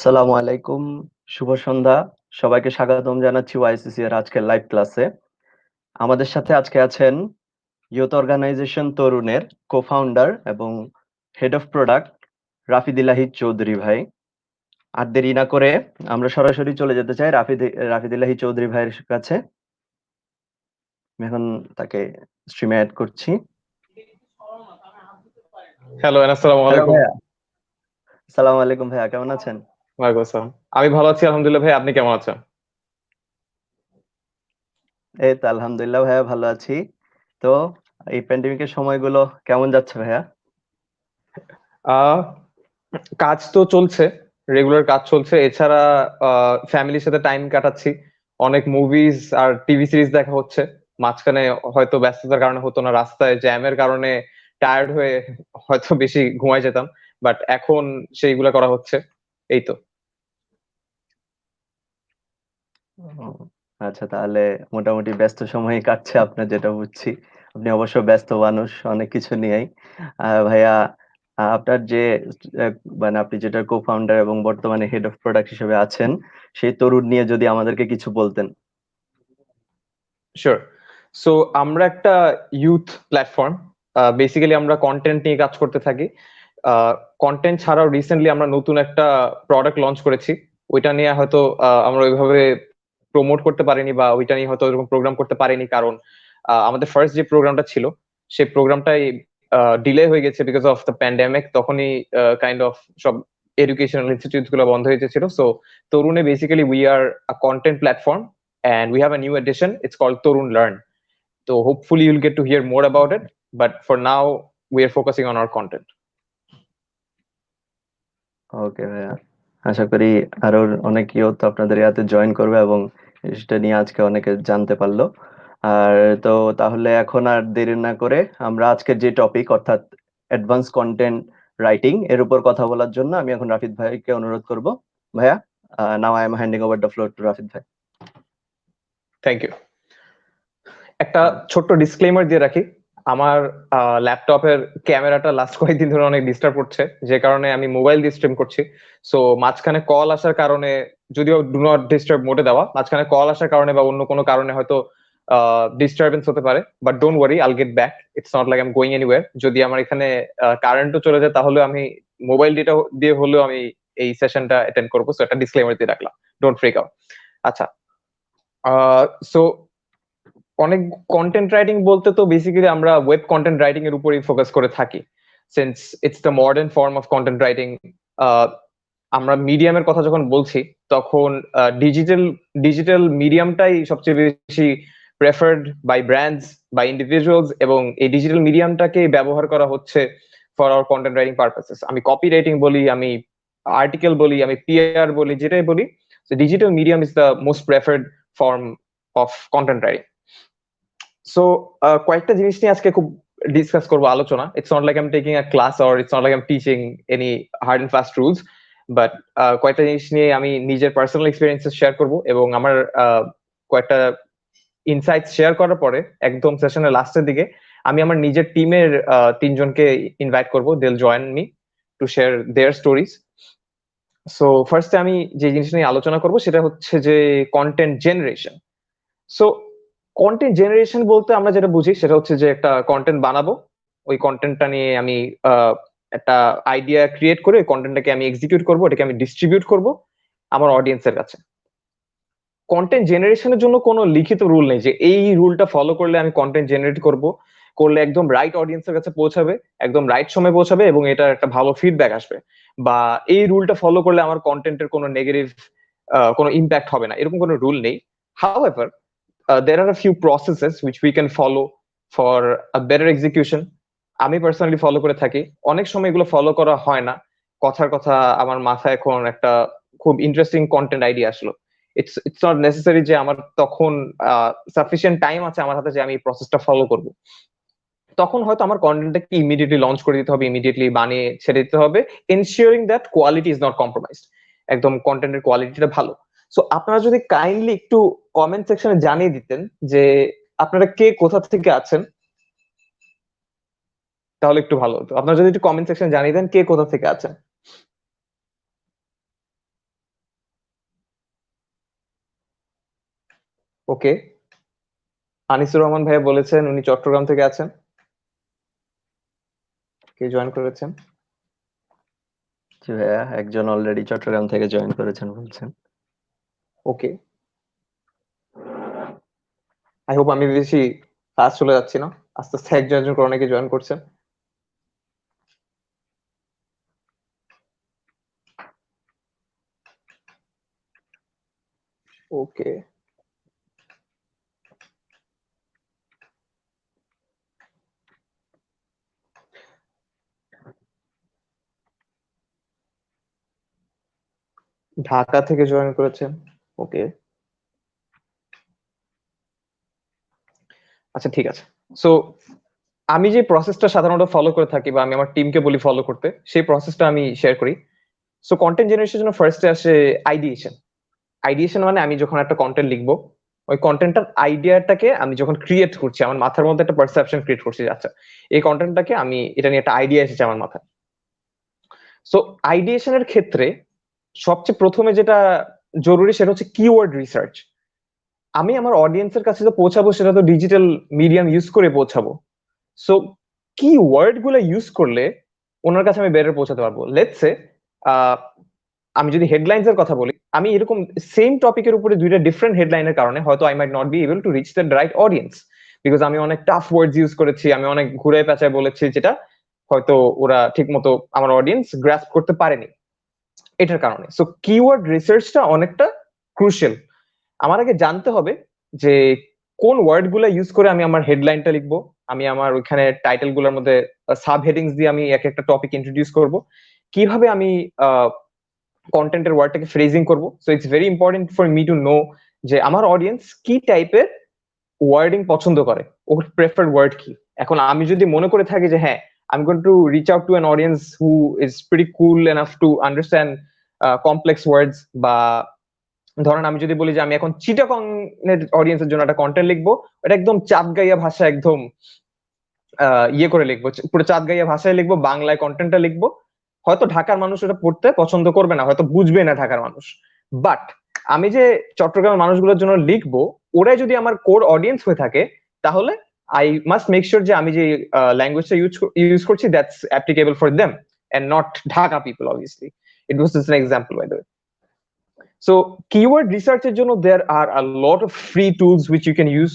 আসসালামু আলাইকুম, শুভ সন্ধ্যা। সবাইকে স্বাগতম জানাচ্ছি ওয়াইসিসি এর আজকের লাইভ ক্লাসে। আমাদের সাথে আজকে আছেন ইউথ অর্গানাইজেশন তরুণের কো-ফাউন্ডার এবং হেড অফ প্রোডাক্ট রাফিদ ইলাহি চৌধুরী ভাই। আর দেরি না করে আমরা সরাসরি চলে যেতে চাই রাফিদ ইলাহি চৌধুরী ভাইয়ের কাছে। আমি এখন তাকে স্ট্রিমে এড করছি। হ্যালো, আসসালামু হ্যালো আলাইকুম। ভাইয়া। আসসালামু আলাইকুম ভাইয়া, কেমন আছেন? ওয়ালাইকুম আসসালাম। আমি ভালো আছি আলহামদুলিল্লাহ। ভাই আপনি কেমন আছেন? এই তো আলহামদুলিল্লাহ ভাইয়া ভালো আছি। তো এই প্যান্ডেমিকের সময়গুলো কেমন যাচ্ছে ভাইয়া? আহ কাজ তো চলছে, রেগুলার কাজ চলছে। এছাড়া ফ্যামিলির সাথে টাইম কাটাচ্ছি। অনেক মুভিজ আর টিভি সিরিজ দেখা হচ্ছে। মাঝখানে হয়তো ব্যস্ততার কারণে হতো না, রাস্তায় জ্যামের কারণে টায়ার্ড হয়ে হয়তো বেশি ঘুমায় যেতাম, বাট এখন সেইগুলা করা হচ্ছে। এই তো। ও আচ্ছা, তাহলে মোটামুটি ব্যস্ত সময়ই কাটছে আপনার, যেটা বুঝছি। আপনি অবশ্য ব্যস্ত মানুষ অনেক কিছু নিয়েই। ভাইয়া, আপনার যে মানে আপনি যেটার কো-ফাউন্ডার এবং বর্তমানে হেড অফ প্রোডাক্ট হিসেবে আছেন, সেই তরুণ নিয়ে যদি আমাদেরকে কিছু বলতেন। শিওর। সো আমরা একটা ইউথ প্ল্যাটফর্ম। বেসিক্যালি আমরা কন্টেন্ট নিয়ে কাজ করতে থাকি। কন্টেন্ট ছাড়াও রিসেন্টলি আমরা নতুন একটা প্রোডাক্ট লঞ্চ করেছি। ওইটা নিয়ে হয়তো আমরা ওইভাবে প্রমোট করতে পারিনি, বা ওইটা নিয়ে হয়তো এরকম প্রোগ্রাম করতে পারিনি, কারণ আমাদের ফার্স্ট যে প্রোগ্রামটা ছিল সেই প্রোগ্রামটাই ডিলে হয়ে গেছে বিকজ অফ দ্য প্যান্ডেমিক। তখনই কাইন্ড অফ সব এডুকেশনাল ইনস্টিটিউট গুলো বন্ধ হয়ে গেছিল। সো তরুণে basically we are a content platform and we have a new edition. It's called Torun Learn. So hopefully you'll get to hear more about it. But for now, we are focusing on our content. ওকে ভাইয়া, আশা করি আরো অনেক youth আপনাদের ইয়াতে join করবে এবং সেটা নিয়ে আজকে অনেকে জানতে পারলো। আর তো তাহলে এখন আর দেরি না করে আমরা আজকের যে টপিক, অর্থাৎ অ্যাডভান্স কন্টেন্ট রাইটিং এর উপর কথা বলার জন্য আমি এখন রাফিদ ভাইকে অনুরোধ করব। ভাইয়া, now I am handing over the floor to Rafid ভাই। Thank you. একটা ছোট্ট ডিসক্লেমার দিয়ে রাখি। আমার ল্যাপটপের ক্যামেরাটা লাস্ট কয়েকদিন ধরে অনেক ডিস্টার্ব করছে, যে কারণে আমি মোবাইল দিয়ে স্ট্রিম করছি। সো মাঝখানে কল আসার কারণে, যদিও ডু নট ডিস্টার্ব মোডে দেওয়া, মাঝখানে কল আসার কারণে বা অন্য কোনো কারণে হয়তো ডিস্টারবেন্স হতে পারে, বাট ডোন্ট ওয়ারি, আইল get back. It's not like I am going anywhere. যদি আমার এখানে কারেন্টও চলে যায় তাহলে আমি মোবাইল ডেটা দিয়ে হলেও আমি এই সেশনটা অ্যাটেন্ড করবো। সো একটা ডিসক্লেমার দিয়ে রাখলাম, ডোন্ট ফ্রিক আউট। আচ্ছা, সো অনেক কন্টেন্ট রাইটিং বলতে তো বেসিক্যালি আমরা ওয়েব কন্টেন্ট রাইটিং এর উপরই ফোকাস করে থাকি, since it's the modern form of content writing. আমরা মিডিয়ামের কথা যখন বলছি তখন ডিজিটাল ডিজিটাল মিডিয়ামটাই সবচেয়ে বেশি preferred by brands, by individuals, এবং এই ডিজিটাল মিডিয়ামটাকে ব্যবহার করা হচ্ছে for our content writing purposes. আমি কপি রাইটিং বলি, আমি আর্টিকেল বলি, আমি পিআর বলি, যেটাই বলি, digital medium is the most preferred form of content writing. So কয়েকটা জিনিস নিয়ে আজকে খুব ডিসকাস করবো, আলোচনা। It's not like I am taking a class, or it's not like I am teaching any hard and fast rules, but কয়েকটা জিনিস নিয়ে আমি নিজের পার্সোনাল এক্সপিরিয়েন্সেস শেয়ার করব, এবং আমার কয়েকটা ইনসাইটস শেয়ার করার পরে একদম সেশনের লাস্টের দিকে আমি আমার নিজের টিমের তিনজনকে ইনভাইট করব। They will join me to share their stories. So ফার্স্টে আমি যে জিনিস নিয়ে আলোচনা করব সেটা হচ্ছে যে content generation. So content generation বলতে আমরা যেটা বুঝি সেটা হচ্ছে যে একটা কন্টেন্ট বানাবো, ওই কন্টেন্টটা নিয়ে আমি একটা আইডিয়া ক্রিয়েট করে কন্টেন্টটাকে আমি এক্সিকিউট করবো, এটাকে আমি ডিস্ট্রিবিউট করব আমার অডিয়েন্সের কাছে। কন্টেন্ট জেনারেশনের জন্য কোনো লিখিত রুল নেই যে এই রুলটা ফলো করলে আমি কন্টেন্ট জেনারেট করলে একদম রাইট অডিয়েন্সের কাছে পৌঁছাবে, একদম রাইট সময় পৌঁছাবে, এবং এটা একটা ভালো ফিডব্যাক আসবে, বা এই রুলটা ফলো করলে আমার কন্টেন্টের কোনো নেগেটিভ কোনো ইম্প্যাক্ট হবে না, এরকম কোনো রুল নেই। However there are a few processes which we can follow for a better execution. আমি পার্সোনালি ফলো করে থাকি। অনেক সময় এগুলো ফলো করা হয় না, কথার কথা আমার মাথায় এখন একটা খুব ইন্টারেস্টিং কন্টেন্ট আইডিয়া আসলো, ইটস নট নেসেসারি যে আমার তখন সাফিসিয়েন্ট টাইম আছে আমার হাতে যে আমি এই প্রসেসটা ফলো করব। তখন হয়তো আমার কন্টেন্টটাকে ইমিডিয়েটলি লঞ্চ করে দিতে হবে, ইমিডিয়েটলি বানিয়ে ছেড়ে দিতে হবে, ensuring that quality is not compromised, একদম কন্টেন্টের কোয়ালিটিটা ভালো। সো আপনারা যদি কাইন্ডলি একটু কমেন্ট সেকশনে জানিয়ে দিতেন যে আপনারা কে কোথা থেকে আছেন, তাহলে একটু ভালো হতো। আপনারা যদি একটু কমেন্ট সেকশনে জানিয়ে দেন কে কোথা থেকে আছেন। ওকে, আনিসুর রহমান ভাইয়া বলেছেন উনি চট্টগ্রাম থেকে আছেন। কে জয়েন করেছেন? জি ভাইয়া, একজন অলরেডি চট্টগ্রাম থেকে জয়েন করেছেন বলছেন। ওকে, আই হোপ আমি বেশি ফাস্ট চলে যাচ্ছি না, আস্তে আস্তে একজন একজন করে অনেকে জয়েন করছেন। ওকে, ঢাকা থেকে জয়েন করেছেন। ওকে, আচ্ছা ঠিক আছে। সো আমি যে প্রসেসটা সাধারণত ফলো করে থাকি বা আমি আমার টিমকে বলি ফলো করতে, সেই প্রসেসটা আমি শেয়ার করি। সো কন্টেন্ট জেনারেশনের জন্য ফার্স্টে আসে আইডিয়েশন। আইডিয়েশন মানে আমি যখন একটা কন্টেন্ট লিখবো, ওই কন্টেন্টটার আইডিয়াটাকে আমি যখন ক্রিয়েট করছি, আমার মাথার মধ্যে একটা পারসেপশন ক্রিয়েট করছি, আচ্ছা এই কন্টেন্টটাকে আমি এটা নিয়ে একটা আইডিয়া এসেছে আমার মাথায়। সো আইডিয়েশনের ক্ষেত্রে সবচেয়ে প্রথমে যেটা জরুরি সেটা হচ্ছে কিওয়ার্ড রিসার্চ। আমি আমার অডিয়েন্সের কাছে তো পৌঁছাবো, সেটা তো ডিজিটাল মিডিয়াম ইউজ করে পৌঁছাবো। সো কি ওয়ার্ড গুলো ইউজ করলে ওনার কাছে আমি বেটার পৌঁছাতে পারবো। লেটস সে আমি যদি হেডলাইন্স এর কথা বলি, আমি এরকম সেম টপিকের উপরে দুইটা ডিফারেন্ট হেডলাইনের কারণে হয়তো I might not be able to reach the right audience, because আমি অনেক টাফ ওয়ার্ডস ইউজ করেছি, আমি অনেক ঘুরে পেঁচায় বলেছি, যেটা হয়তো ওরা ঠিক মতো আমার অডিয়েন্স গ্রাস্প করতে পারেনি এটার কারণে। সো কিওয়ার্ড রিসার্চটা অনেকটা ক্রুশিয়াল। আমার আগে জানতে হবে যে কোন ওয়ার্ড গুলা ইউজ করে আমি আমার হেডলাইনটা লিখবো, আমি আমার ওইখানে টাইটেল গুলোর মধ্যে সাব হেডিংস দিয়ে আমি এক একটা টপিক ইন্ট্রোডিউস করব, কিভাবে আমি কন্টেন্টের ওয়ার্ডটাকে ফ্রেজিং করব। So it's very important for me to know যে আমার অডিয়েন্স কি টাইপের ওয়ার্ডিং পছন্দ করে, ওর প্রেফার্ড ওয়ার্ড কি। এখন আমি যদি মনে করে থাকি যে হ্যাঁ I'm going to reach out to an audience who is pretty cool enough to understand complex words, বা ধরেন আমি যদি বলি যে আমি এখন চিটাগং এর অডিয়েন্সের জন্য একটা কন্টেন্ট লিখবো, এটা একদম চাঁদ গাইয়া ভাষা, একদম ইয়ে করে লিখবো, পুরো চাঁদ গাইয়া ভাষায় লিখবো, বাংলায় কন্টেন্টটা লিখবো, হয়তো ঢাকার মানুষ এটা পড়তে পছন্দ করবে না, হয়তো বুঝবে না ঢাকার মানুষ। বাট আমি যে চট্টগ্রামের মানুষগুলোর জন্য লিখবো, ওরাই যদি আমার কোর অডিয়েন্স হয়ে থাকে, তাহলে আই মাস্ট মেক শিওর যে আমি যে ল্যাঙ্গুয়েজটা ইউজ করছি that's applicable for them and not Dhaka people. Obviously it was just an example by the way. So keyword research এর জন্য there are a lot of free tools which you can use.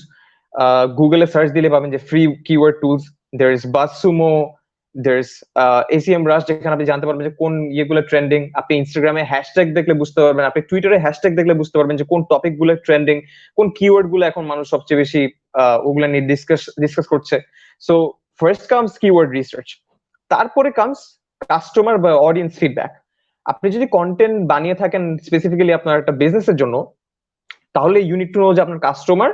Google A search দিলে পাবেন যে free keyword tools. There is BuzzSumo, there's ACMrush, যেখানে আপনি জানতে পারবেন যে কোন ইয়েগুলো ট্রেন্ডিং। আপনি ইনস্টাগ্রামে হ্যাশট্যাগ দেখলে বুঝতে পারবেন, আপনি টুইটারে হ্যাশট্যাগ দেখলে বুঝতে পারবেন যে কোন টপিক গুলো ট্রেন্ডিং, কোন কিওয়ার্ড গুলো এখন মানুষ সবচেয়ে বেশি ওগুলা নিয়ে ডিসকাস করছে। So first comes keyword research, তারপরে কামস কাস্টমার বা অডিয়েন্স ফিডব্যাক। আপনি যদি কন্টেন্ট বানিয়ে থাকেন স্পেসিফিক্যালি আপনার একটা বিজনেসের জন্য, তাহলে ইউনিট টু নো যে আপনার কাস্টমার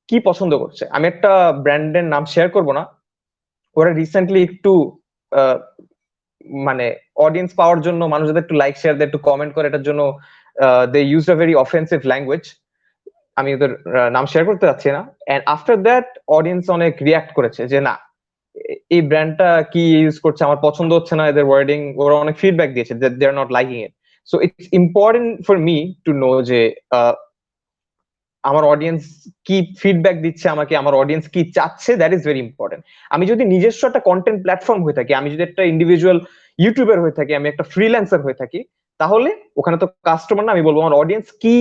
কি পছন্দ করছে। আমি একটা ব্র্যান্ডের নাম শেয়ার করব না, ওরা রিসেন্টলি একটু মানে অডিয়েন্স পাওয়ার জন্য, মানুষ যাতে একটু লাইক শেয়ার দেয়, একটু কমেন্ট করে, এটার জন্য they use a very offensive language. আমি ওদের নাম শেয়ার করতে চাচ্ছি না। এন্ড আফটার দ্যাট অডিয়েন্স অনেক রিয়াক্ট করেছে যে না, এই ব্র্যান্ডটা কি ইউজ করছে আমার পছন্দ হচ্ছে না, এদের ওয়ার্ডিং, ওরা অনেক ফিডব্যাক দিয়েছে that they are not liking it. So it's important for me to know যে আমার অডিয়েন্স কি ফিডব্যাক দিচ্ছে আমাকে, আমার অডিয়েন্স কি চাচ্ছে, দ্যাট ইজ ভেরি ইম্পর্টেন্ট। আমি যদি নিজস্ব একটা কন্টেন্ট প্ল্যাটফর্ম হয়ে থাকি, আমি যদি একটা ইন্ডিভিজুয়াল ইউটিউবার হয়ে থাকি, আমি একটা ফ্রিল্যান্সার হয়ে থাকি, তাহলে ওখানে তো কাস্টমার না, আমি বলবো আমার অডিয়েন্স কি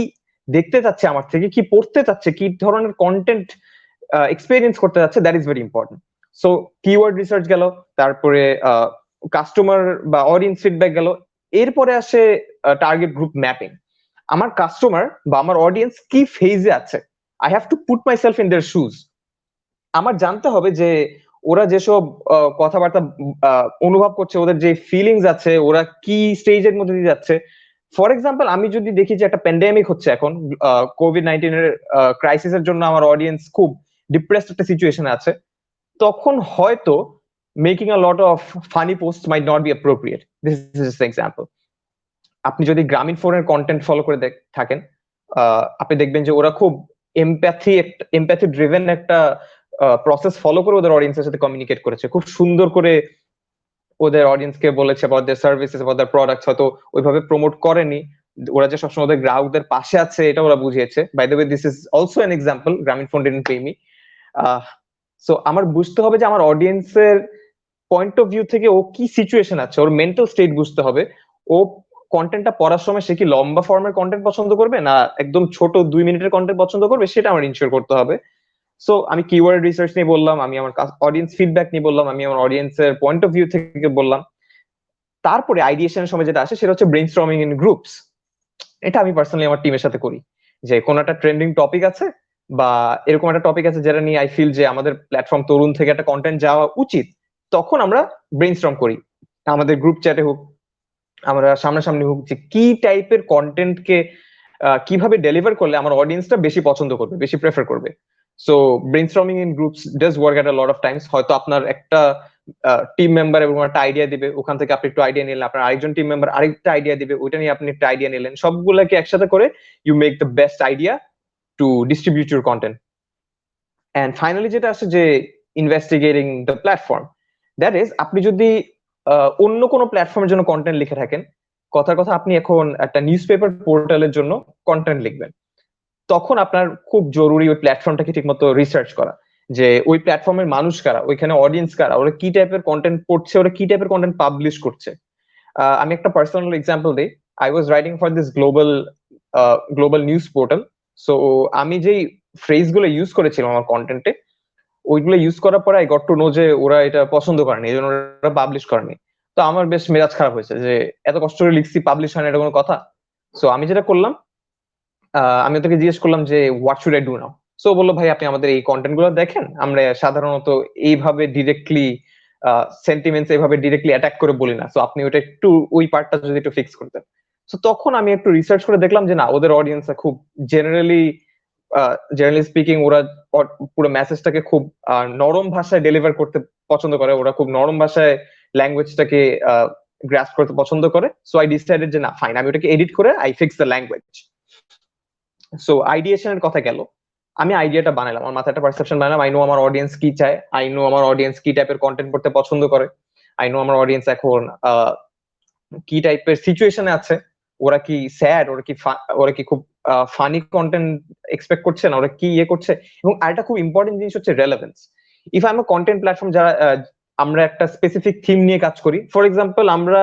দেখতে চাচ্ছে আমার থেকে, কি পড়তে চাচ্ছে, কি ধরনের কন্টেন্ট এক্সপেরিয়েন্স করতে যাচ্ছে, that is very important. So keyword research গেল, তারপরে কাস্টমার বা অডিয়েন্স ফিডব্যাক গেল, এরপরে আসে টার্গেট গ্রুপ ম্যাপিং। আমার কাস্টমার বা আমার অডিয়েন্স কি ফেজে আছে, I have to put my self in their shoes. আমার জানতে হবে যে ওরা যেসব কথাবার্তা অনুভব করছে, ওদের যে ফিলিংস আছে, ওরা কি স্টেজের মধ্যে দিয়ে যাচ্ছে। ফর এক্সাম্পল, আমি যদি দেখি যে একটা প্যান্ডেমিক হচ্ছে এখন, কোভিড-19 এর ক্রাইসিসের জন্য আমার অডিয়েন্স খুব ডিপ্রেসড একটা সিচুয়েশনে আছে, তখন হয়তো making a lot of funny post mite not B appropriate. This is just example. আপনি যদি গ্রামীণ ফোনের কন্টেন্ট ফলো করে থাকেন, আপনি দেখবেন যে ওরা খুব এমপ্যাথি ড্রিভেন একটা প্রসেস ফলো করে ওদের অডিয়েন্সের সাথে কমিউনিকেট করেছে, খুব সুন্দর করে ওদের অডিয়েন্সকে বলেছে about their services, about their products। হয়তো ওইভাবে প্রমোট করেনি, ওরা যে সবসময় ওদের গ্রাহকদের পাশে আছে এটা ওরা বুঝিয়েছে। By the way, this is also an example, Grameenphone didn't pay me. So আমার বুঝতে হবে যে আমার অডিয়েন্সের পয়েন্ট অফ ভিউ থেকে ও কি সিচুয়েশন আছে, ওর মেন্টাল স্টেট বুঝতে হবে। ও কন্টেন্টটা পড়ার সময় সে কি লম্বা ফর্মের কন্টেন্ট পছন্দ করবে, না একদম ছোট 2 মিনিটের কন্টেন্ট পছন্দ করবে, সেটা আমার ইনশিওর করতে হবে। সো আমি কিওয়ার্ড রিসার্চ নিয়ে বললাম, আমি আমার অডিয়েন্স ফিডব্যাক নিয়ে বললাম, আমি আমার অডিয়েন্সের পয়েন্ট অফ ভিউ থেকে বললাম। তারপরে আইডিয়েশনের সময় যেটা আসে সেটা হচ্ছে ব্রেইনস্টর্মিং ইন গ্রুপস। এটা আমি পার্সোনালি আমার টিমের সাথে করি, যে কোন একটা ট্রেন্ডিং টপিক আছে বা এরকম একটা টপিক আছে যেটা নিয়ে আই ফিল যে আমাদের প্ল্যাটফর্ম তরুণ থেকে একটা কন্টেন্ট যাওয়া উচিত, তখন আমরা ব্রেইনস্টর্ম করি, আমাদের গ্রুপ চ্যাটে হোক, আমরা সামনাসামনি হোক, যে কি টাইপের কন্টেন্টকে কিভাবে ডেলিভার করলে আমার অডিয়েন্সটা বেশি পছন্দ করবে, বেশি প্রেফার করবে। So brainstorming in groups does work at a lot of Times. হয়তো আপনার একটা টিম মেম্বার এবং একটা আইডিয়া দিবে, ওখান থেকে আপনি একটু আইডিয়া নিলেন, আপনার আরেকজন টিম মেম্বার আরেকটা আইডিয়া দিবে, ওইটা নিয়ে আপনি একটা আইডিয়া নিলেন, সবগুলোকে একসাথে করে you make the best idea to distribute your content. And finally যেটা আসে যে investigating the platform, that is আপনি যদি অন্য কোনো প্ল্যাটফর্মের জন্য কন্টেন্ট লিখে থাকেন, কথার কথা আপনি এখন একটা নিউজ পেপার পোর্টালের জন্য কন্টেন্ট লিখবেন, তখন আপনার খুব জরুরি ওই প্ল্যাটফর্মটাকে ঠিকমতো রিসার্চ করা, যে ওই প্ল্যাটফর্মের মানুষ কারা, ওইখানে অডিয়েন্স কারা, ওরা কি টাইপের কন্টেন্ট পড়ছে, ওরা কি টাইপের কন্টেন্ট পাবলিশ করছে। আমি একটা পার্সোনাল এক্সাম্পল দিই। I was writing for this global news portal. So আমি যেই ফ্রেজ গুলো ইউজ করেছিলাম আমার কন্টেন্টে, ওইগুলো ইউজ করার পরে আই গট টু নো যে ওরা এটা পছন্দ করেনি, এই জন্য ওরা পাবলিশ করেনি। তো আমার বেশ মেজাজ খারাপ হয়েছে যে এত কষ্ট করে লিখছি, পাবলিশ হয় না, এটা কোনো কথা? সো আমি যেটা করলাম, আমি ওদেরকে জিজ্ঞেস করলাম যে what should I do now. So বললো, ভাই আপনি আমাদের এই কন্টেন্ট গুলো দেখেন, আমরা সাধারণত এইভাবে ডিরেক্টলি সেন্টিমেন্টস এইভাবে ডিরেক্টলি অ্যাটাক করে বলি না, সো আপনি ওটা একটু ওই পার্টটা যদি একটু ফিক্স করতেন। সো তখন আমি একটু রিসার্চ করে দেখলাম যে না, ওদের অডিয়েন্স খুব জেনারেলি স্পিকিং, ওরা পুরো মেসেজটাকে খুব নরম ভাষায় ডেলিভার করতে পছন্দ করে, ওরা খুব নরম ভাষায় ল্যাঙ্গুয়েজটাকে গ্রাস্প করতে পছন্দ করে। সো আই ডিসাইডেড যে না, ফাইন, আমি ওটাকে এডিট করে I fix the language. So আইডিয়েশনের কথা গেল, আমি আইডিয়াটা বানালাম, আমার মাথায় একটা পারসেপশন বানালাম, আই নো আমার অডিয়েন্স কি চায়, আই নো আমার অডিয়েন্স কি টাইপের কন্টেন্ট পড়তে পছন্দ করে, আই নো আমার অডিয়েন্স এখন কি টাইপের সিচুয়েশনে আছে, ওরা কি স্যাড, ওরা কি খুব ফানি কন্টেন্ট এক্সপেক্ট করছে, না ওরা কি ইয়ে করছে। এবং আরেকটা খুব ইম্পর্টেন্ট জিনিস হচ্ছে relevance. If I am a content platform, যারা আমরা একটা স্পেসিফিক থিম নিয়ে কাজ করি, ফর এক্সাম্পল আমরা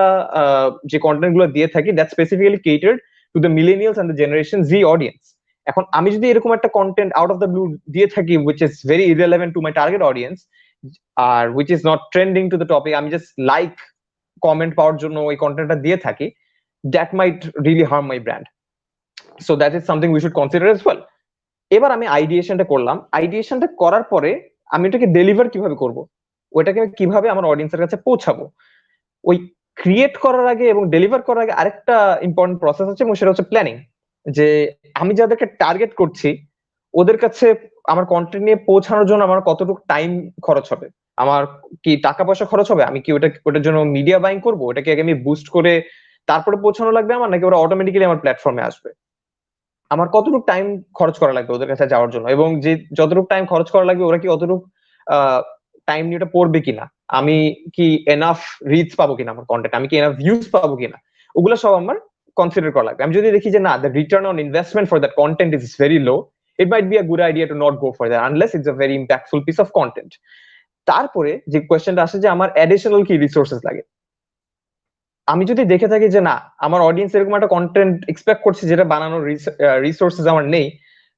যে কন্টেন্ট গুলো দিয়ে থাকি that specifically catered to the millennials and the generation Z audience. এখন আমি যদি এরকম একটা content out of the blue দিয়ে থাকি which is very irrelevant to my target audience, আর which is not trending to the topic, আমি just like comment পাওয়ার জন্য ওই কন্টেন্টটা দিয়ে থাকি, that might really harm my brand. So that is something we should consider as well. এবার আমি আইডিয়েশনটা করলাম, আইডিয়েশনটা করার পরে আমি এটাকে ডেলিভার কিভাবে করব, ওইটাকে কিভাবে আমার অডিয়েন্সের কাছে পৌঁছাবো। ওই ক্রিয়েট করার আগে এবং ডেলিভার করার আগে আরেকটা ইম্পর্টেন্ট প্রসেস আছে, এবং সেটা হচ্ছে প্ল্যানিং। যে আমি যাদেরকে টার্গেট করছি ওদের কাছে আমার কন্টেন্ট নিয়ে পৌঁছানোর জন্য আমার কতটুকু টাইম খরচ হবে, আমার কি টাকা পয়সা খরচ হবে, আমি কি ওটার জন্য মিডিয়া বাইং করবো, ওটাকে আগে আমি বুস্ট করে তারপরে পৌঁছানো লাগবে আমার, নাকি ওরা অটোমেটিক্যালি আমার প্ল্যাটফর্মে আসবে, আমার কতটুকু টাইম খরচ করা লাগবে ওদের কাছে যাওয়ার জন্য, এবং যে যতটুকু টাইম খরচ করা লাগবে ওরা কি অতটুকু টাইম নিয়ে ওটা পড়বে কিনা, আমি কি এনাফ রিচ পাবো কিনা আমার কন্টেন্ট, আমি কি এনাফ ভিউজ পাবো কিনা, ওগুলো সব আমার কনসিডার করা লাগবে। আমি যদি দেখি যে না, the return on investment for that content is very low, it might be a good idea to not go for that unless it's a very impactful piece of content. তারপরে যে কোয়েশ্চেনটা আসে যে আমার অ্যাডিশনাল কি রিসোর্সেস লাগে, আমি যদি দেখে থাকি যে না, আমার অডিয়েন্স এরকম একটা কন্টেন্ট এক্সপেক্ট করছে যেটা বানানোর রিসোর্সেস আমার নেই,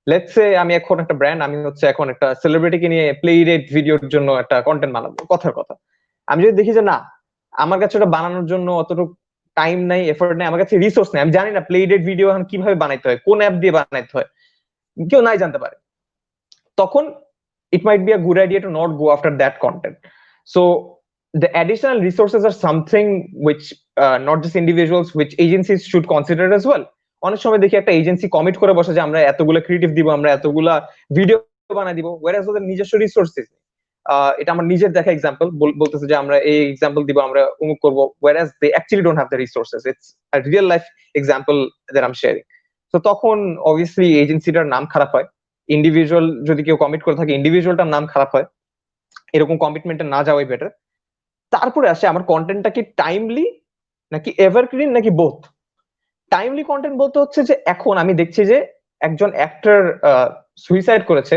লেটস সে আমি এখন একটা ব্র্যান্ড, আমি হচ্ছে এখন একটা সেলিব্রিটিকে নিয়ে প্লে রেট ভিডিওর জন্য একটা কন্টেন্ট বানাবো, কথার কথা। আমি যদি দেখি যে না, আমার কাছে ওটা বানানোর জন্য অতটুকু টাইম নাই, এফোর্ট নাই, আমার কাছে রিসোর্স নাই, আমি জানি না প্লেডেড ভিডিও এখন কিভাবে বানাইতে হয়, কোন অ্যাপ দিয়ে বানাইতে হয়, কেউ নাই জানতে পারে, তখন it might be a good idea to not go after that content. So the additional resources are something which not just individuals, which agencies should consider as well. অনেক সময় দেখি একটা এজেন্সি কমিট করে বসে যে আমরা এতগুলো ক্রিয়েটিভ দিব, আমরা এতগুলা ভিডিও বানাই দিব, whereas ওদের নিজস্ব রিসোর্সেস, এটা আমার নিজের দেখা এক্সাম্পল, বলতেছে যে আমরা এই এক্সাম্পল দিব, আমরা অমুক করবো, whereas they actually don't have the resources. It's a real life example that I'm sharing. তো তখন অবভিয়াসলি এজেন্সিটার নাম খারাপ হয়, ইন্ডিভিজুয়াল যদি কেউ কমিট করে থাকে ইন্ডিভিজুয়ালটার নাম খারাপ হয়, এরকম কমিটমেন্টে না যাওয়াই বেটার। তারপরে আসে আমার কন্টেন্টটা কি টাইমলি নাকি এভারগ্রিন নাকি বোথ। টাইমলি কন্টেন্ট বলতে হচ্ছে যে এখন আমি দেখছি যে একজন অ্যাক্টর সুইসাইড করেছে,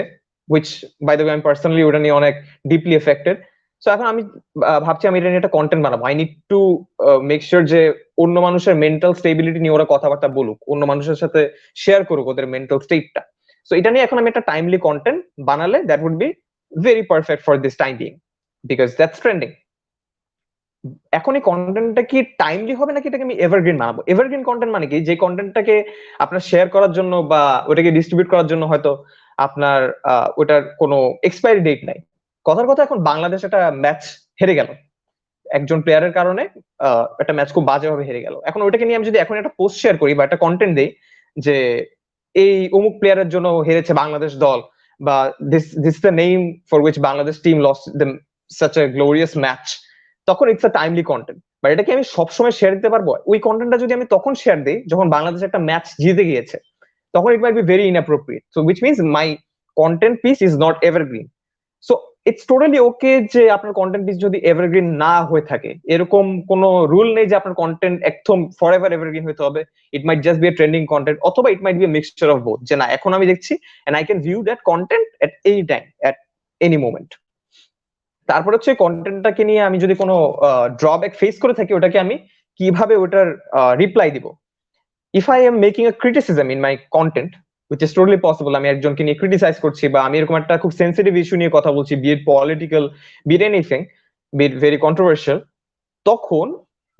উইচ বাই দ্য ওয়ে আমি পার্সোনালি ওটা নিয়ে অনেক ডিপলি এফেক্টেড। সো এখন আমি ভাবছি আমি এটা নিয়ে একটা কন্টেন্ট বানাবো, I need to make sure যে অন্য মানুষের মেন্টাল স্টেবিলিটি নিয়ে ওরা কথাবার্তা বলুক, অন্য মানুষের সাথে শেয়ার করুক ওদের মেন্টাল স্টেটটা। সো এটা নিয়ে এখন আমি একটা টাইমলি কন্টেন্ট বানালে that would be very perfect for this time being, because that's trending. এখন এই কন্টেন্টটা কি টাইমলি হবে নাকি এটাকে আমি এভারগ্রিন বানাবো? এভারগ্রিন কন্টেন্ট মানে কি, যে কন্টেন্টটাকে আপনার শেয়ার করার জন্য বা ওটাকে ডিস্ট্রিবিউট করার জন্য হয়তো আপনার ওটার কোনো এক্সপায়ারি ডেট নাই। কথার কথা, এখন বাংলাদেশ একটা ম্যাচ হেরে গেল একজন প্লেয়ারের কারণে, একটা ম্যাচ খুব বাজেভাবে হেরে গেল, এখন ওইটাকে নিয়ে আমি যদি এখন একটা পোস্ট শেয়ার করি বা একটা কন্টেন্ট দেই যে এই অমুক প্লেয়ারের জন্য হেরেছে বাংলাদেশ দল, বা this the name for which Bangladesh team lost them such a glorious match, তখন it's a timely content. But এটা কি আমি সবসময় শেয়ার দিতে পারবো? ওই কন্টেন্টটা যদি আমি তখন শেয়ার দিই যখন বাংলাদেশ একটা ম্যাচ জিতে গিয়েছে, তখন it might be very inappropriate. So which means my content piece is not evergreen. So it's totally okay যে আপনার কন্টেন্ট পিস যদি এভারগ্রিন না হয়ে থাকে, এরকম কোনো রুল নেই যে আপনার কন্টেন্ট একদম ফর এভার এভারগ্রিন হতে হবে। It might just be a trending content, অথবা it might be a mixture of both, যে না এখন আমি দেখছি and I can view that content at any time, at any moment. তারপর হচ্ছে কন্টেন্টটাকে নিয়ে আমি যদি কোনো ড্রব্যাক ফেস করে থাকি, ওটাকে আমি কিভাবে ওটার রিপ্লাই দিব। If I am making a criticism in my content, which is totally possible, আমি একজনকে নিয়ে ক্রিটিসাইজ করছি বা আমি এরকম একটা খুব সেন্সিটিভ ইস্যু নিয়ে কথা বলছি, be it political, be it anything, be it very controversial, তখন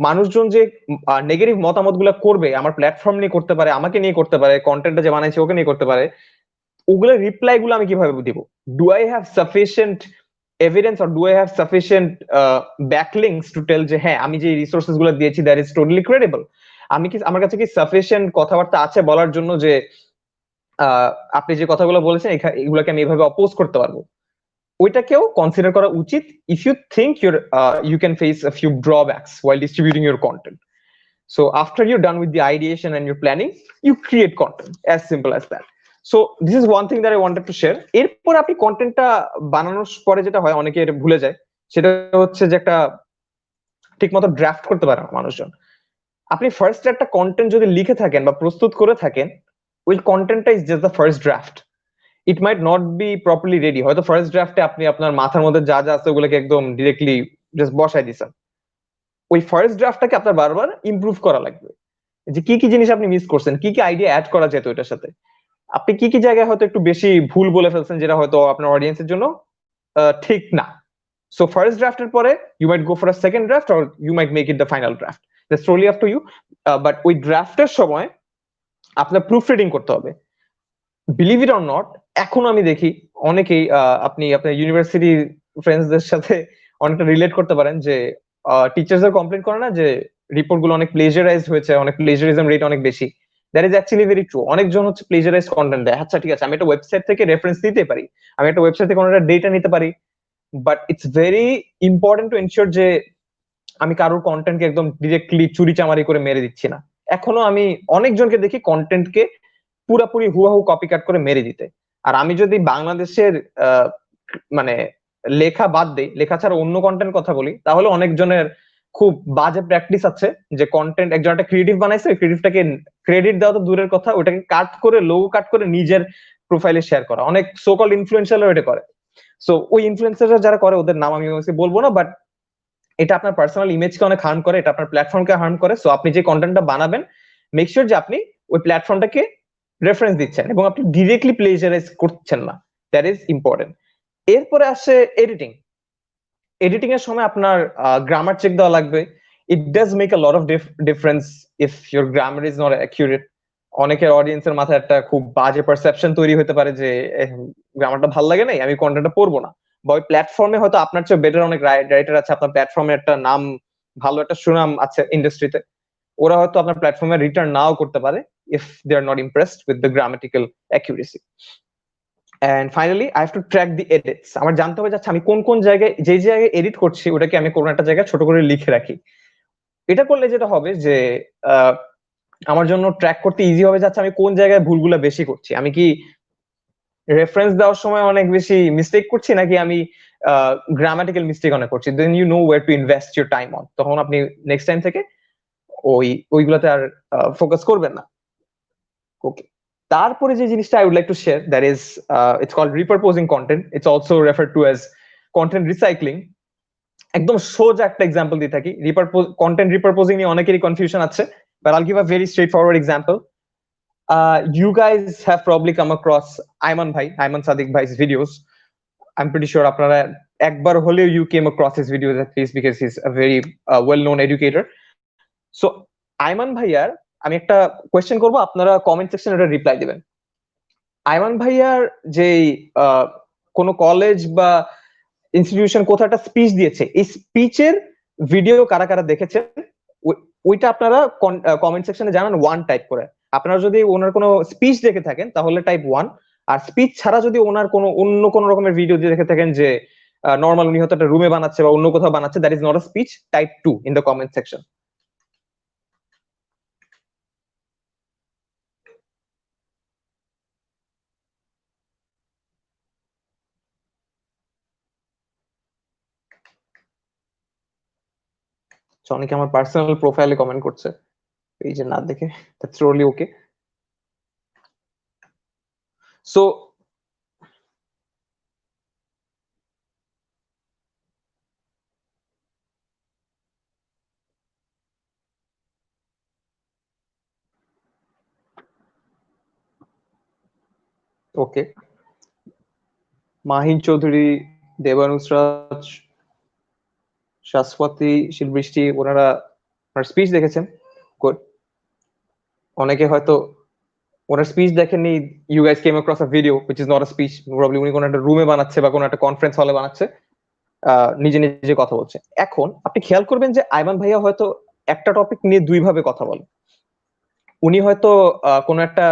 মানুষজন যে নেগেটিভ মতামত গুলা করবে আমার প্ল্যাটফর্ম নিয়ে করতে পারে, আমাকে নিয়ে করতে পারে, কন্টেন্টটা যে বানাইছে ওকে নিয়ে করতে পারে, ওগুলোর রিপ্লাই গুলো আমি কিভাবে দিব? Do I have sufficient evidence or do I have sufficient backlinks to tell যে হ্যাঁ আমি যে রিসোর্সেস গুলো দিয়েছি দ্যাট ইজ টোটালি ক্রেডিবল? আমি কি, আমার কাছে কি সাফিসিয়েন্ট কথাবার্তা আছে বলার জন্য যে আপনি যে কথাগুলো বলেছেন এগুলোকে আমি এভাবে অপোজ করতে পারবো? ওইটাকেও কনসিডার করা উচিত if you think you can face a few drawbacks while distributing your content. So after you're done with the ideation and your planning, you create content, as simple as that. So this is one thing that I wanted to share. এরপর আপনি কন্টেন্টটা বানানোর পরে যেটা হয়, অনেকে এটা ভুলে যায়, সেটা হচ্ছে যে একটা ঠিকমতো ড্রাফট করতে পারে না মানুষজন। আপনি ফার্স্ট একটা কন্টেন্ট যদি লিখে থাকেন বা প্রস্তুত করে থাকেন, ওই কন্টেন্টটা is just the first draft. It might not be properly ready, হয়তো ফার্স্ট ড্রাফটে আপনি আপনার মাথার মধ্যে যা যা আছে ওগুলোকে একদম ডিরেক্টলি জাস্ট বসাই দিছেন। ওই ফার্স্ট ড্রাফটটাকে আপনার বারবার ইমপ্রুভ করা লাগবে, যে কি কি জিনিস আপনি মিস করছেন, কি কি আইডিয়া অ্যাড করা যেত এটার সাথে, আপনি কি কি জায়গায় হয়তো একটু বেশি ভুল বলে ফেলছেন যেটা হয়তো আপনার অডিয়েন্সের জন্য ঠিক না। সো ফার্স্ট ড্রাফটের পরে you might go for a second draft or you might make it the final draft, that's totally up to you. But ওই ড্রাফটের সময় আপনার প্রুফ রিডিং করতে হবে। বিলিভ ইট অর নট, এখনো আমি দেখি অনেকেই, আপনি আপনার ইউনিভার্সিটি ফ্রেন্ডসদের সাথে অনেকটা রিলেট করতে পারেন, যে টিচার্সরা কমপ্লেন করে না যে রিপোর্ট গুলো অনেক প্লেজারাইজড হয়েছে, অনেক প্লেজারিজম রেট অনেক বেশি। That is actually very true. অনেকজন হচ্ছে প্লেজারাইজ কন্টেন্ট দেয়, আচ্ছা ঠিক আছে আমি একটা ওয়েবসাইট থেকে রেফারেন্স নিতে পারি, আমি একটা ওয়েবসাইট থেকে কোনো একটা ডেটা নিতে পারি, but it's very important to ensure যে আমি কারোর কন্টেন্টকে একদম ডিরেক্টলি চুরি চামারি করে মেরে দিচ্ছি না। এখনো আমি অনেকজনকে দেখি কন্টেন্টকে পুরাপুরি হুবাহু কপি কাট করে মেরে দিতে। আর আমি যদি বাংলাদেশের মানে লেখা বাদ দেই, লেখা ছাড়া অন্য কন্টেন্ট কথা বলি, তাহলে অনেকজনের খুব বাজে প্র্যাকটিস আছে যে কন্টেন্ট, একজন একটা ক্রিয়েটিভ বানাইছে, ক্রিয়েটিভটাকে ক্রেডিট দেওয়া তো দূরের কথা, ওটাকে কাট করে লোগো কাট করে নিজের প্রোফাইলে শেয়ার করা। অনেক সো কল ইনফ্লুয়েন্সাররা এটা করে। সো ওই ইনফ্লুয়েন্সাররা যারা করে ওদের নাম আমি বলবো না, বাট এটা আপনার পার্সোনাল ইমেজকে অনেক হার্ম করে, এটা আপনার প্ল্যাটফর্মকে হার্ম করে। সো আপনি যে কন্টেন্টটা বানাবেন, মেক শিওর যে আপনি ওই প্ল্যাটফর্মটাকে রেফারেন্স দিচ্ছেন এবং আপনি ডিরেক্টলি প্লেজারাইজ করছেন না, দ্যাট ইজ ইম্পর্টেন্ট। এরপরে আসে এডিটিং। এডিটিং এর সময় আপনার গ্রামার চেক দেওয়া লাগবে, it does make a lot of difference if your grammar is not accurate. অনেকের অডিয়েন্সের মাথায় একটা খুব বাজে পারসেপশন তৈরি হতে পারে যে গ্রামারটা ভালো লাগে নাই, আমি কন্টেন্টটা পড়বো না। বা ওই প্ল্যাটফর্মে হয়তো আপনার চেয়ে বেটার অনেক রাইটার আছে, আপনার প্ল্যাটফর্মে একটা নাম, ভালো একটা সুনাম আছে ইন্ডাস্ট্রিতে, ওরা হয়তো আপনার প্ল্যাটফর্মে রিটার্ন নাও করতে পারে if they are not impressed with the grammatical accuracy. And finally I have to track the edits. আমার জানতে হবে যাচ্ছে আমি কোন কোন জায়গায়, যে জায়গায় এডিট করছি ওটাকে আমি কোন একটা জায়গায় ছোট করে লিখে রাখি। এটা করলে যেটা হবে যে আমার জন্য ট্র্যাক করতে ইজি হবে যাচ্ছে আমি কোন জায়গায় ভুলগুলো বেশি করছি। আমি কি রেফারেন্স দেওয়ার সময় অনেক বেশি মিস্টেক করছি, নাকি আমি গ্রামাটিক্যাল মিস্টেক অনেক করছি, then you know where to invest your time on. তখন আপনি নেক্সট টাইম থেকে ওইগুলোতে আর ফোকাস করবেন না। ওকে, তারপরে যে জিনিসটা I would like to share, that is it's called repurposing content. It's also referred to as content recycling. একদম সোজা একটা এক্সাম্পল দিয়ে থাকি। কন্টেন্ট রিপারপোজিং নিয়ে অনেকেরই কনফিউশন আছে, but I'll give a very straightforward example. You guys have probably come across Ayman Sadiq bhai's videos. I'm pretty sure আপনারা একবার হলেও you came across his videos at least because he's a very well-known educator. So Ayman ভাইয়ার আমি একটা question করব, আপনারা comment সেকশনে এটা রিপ্লাই দিবেন। আইমান ভাইয়ার যে কোন কলেজ বা ইনস্টিটিউশন কোথাও একটা স্পিচ দিয়েছে, এই স্পিচের ভিডিও কারা কারা দেখেছেন ওইটা আপনারা কমেন্ট সেকশনে জানান 1 টাইপ করে। আপনারা যদি ওনার কোনো স্পিচ দেখে থাকেন তাহলে টাইপ 1, আর স্পিচ ছাড়া যদি ওনার কোনো অন্য কোনো রকমের ভিডিও দেখে থাকেন যে নর্মাল উনি হয়তো একটা রুমে বানাচ্ছে বা অন্য কোথাও বানাচ্ছে, that is not a speech, type 2 in the comment section. অনেকে আমার পার্সোনাল প্রোফাইলে কমেন্ট করছে, এই যে না দেখে, that's really okay. So okay, Mahin Chowdhury, দেবানুসরাজ, শাশ্বতী, শিলবৃষ্টি, ওনারা স্পিচ দেখেছেন, গুড। অনেকে হয়তো ওনার স্পিচ দেখেননি, you guys came across a video which is not a speech, probably উনি কোনো একটা রুমে বানাচ্ছে বা কোনো একটা কনফারেন্স হলে বানাচ্ছে, নিজে নিজে কথা বলছে। এখন আপনি খেয়াল করবেন যে আইমান ভাইয়া হয়তো একটা টপিক নিয়ে 2 ভাবে কথা বলে। উনি হয়তো কোনো একটা,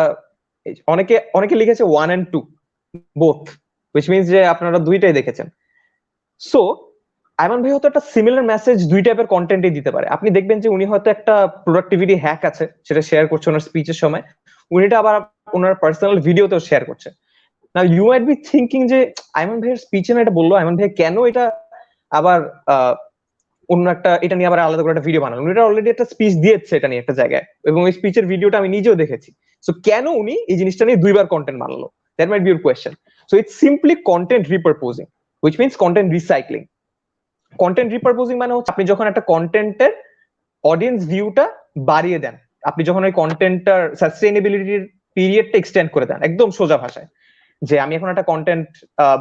অনেকে লিখেছে 1 and 2 বোথ, হুইচ মিনস যে আপনারা দুইটাই দেখেছেন। সো আইমান ভাই হয়তো একটা সিমিলার মেসেজ 2 টাইপের কন্টেন্টই দিতে পারে। আপনি দেখবেন যে উনি হয়তো একটা প্রোডাক্টিভিটি হ্যাক আছে সেটা শেয়ার করছে ওনার স্পিচের সময়, উনি এটা আবার ওনার পার্সোনাল ভিডিওতেও শেয়ার করছে। Now you might be thinking যে আইমান ভাইয়ের স্পিচে না এটা বললো, আইমান ভাই কেন এটা আবার অন্য একটা, এটা নিয়ে আবার আলাদা করে একটা ভিডিও বানানো? উনি অলরেডি একটা স্পিচ দিয়েছে এটা নিয়ে একটা জায়গায়, এবং ওই স্পিচের ভিডিওটা আমি নিজেও দেখেছি। সো কেন উনি এই জিনিসটা নিয়ে 2 বার কন্টেন্ট বানালো? That might be your question. So it's simply content repurposing, which means content recycling. Content repurposing মানে হচ্ছে আপনি যখন একটা কন্টেন্টের অডিয়েন্স ভিউটা বাড়িয়ে দেন, আপনি যখন ওই কন্টেন্টটার সাস্টেইনেবিলিটির পিরিয়ডটা এক্সটেন্ড করে দেন, একদম সোজা ভাষায়, যে আমি এখন একটা কন্টেন্ট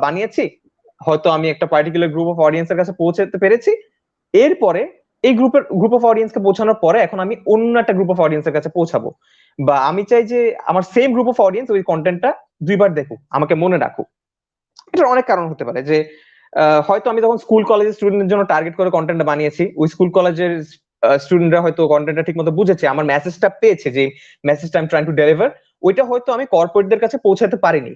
বানিয়েছি, হয়তো আমি একটা পার্টিকুলার গ্রুপ অফ অডিয়েন্সের কাছে পৌঁছাতে পেরেছি, এরপরে এই গ্রুপ অফ অডিয়েন্সকে পৌঁছানোর পরে এখন আমি অন্য একটা গ্রুপ অফ অডিয়েন্সের কাছে পৌঁছাবো, বা আমি চাই যে আমার সেম গ্রুপ অফ অডিয়েন্স ওই কন্টেন্টটা 2 বার দেখুক, আমাকে মনে রাখুক। এটার অনেক কারণ হতে পারে, যে হয়তো আমি তখন স্কুল কলেজের স্টুডেন্টের জন্য টার্গেট করে কন্টেন্টটা বানিয়েছি, ওই স্কুল কলেজের স্টুডেন্টরা হয়তো কন্টেন্টটা ঠিক মতো বুঝেছে, আমার মেসেজটা পেয়েছে, যে মেসেজটা আমি ট্রাইং টু ডেলিভার, ওইটা হয়তো আমি কর্পোরেটদের কাছে পৌঁছাতে পারিনি।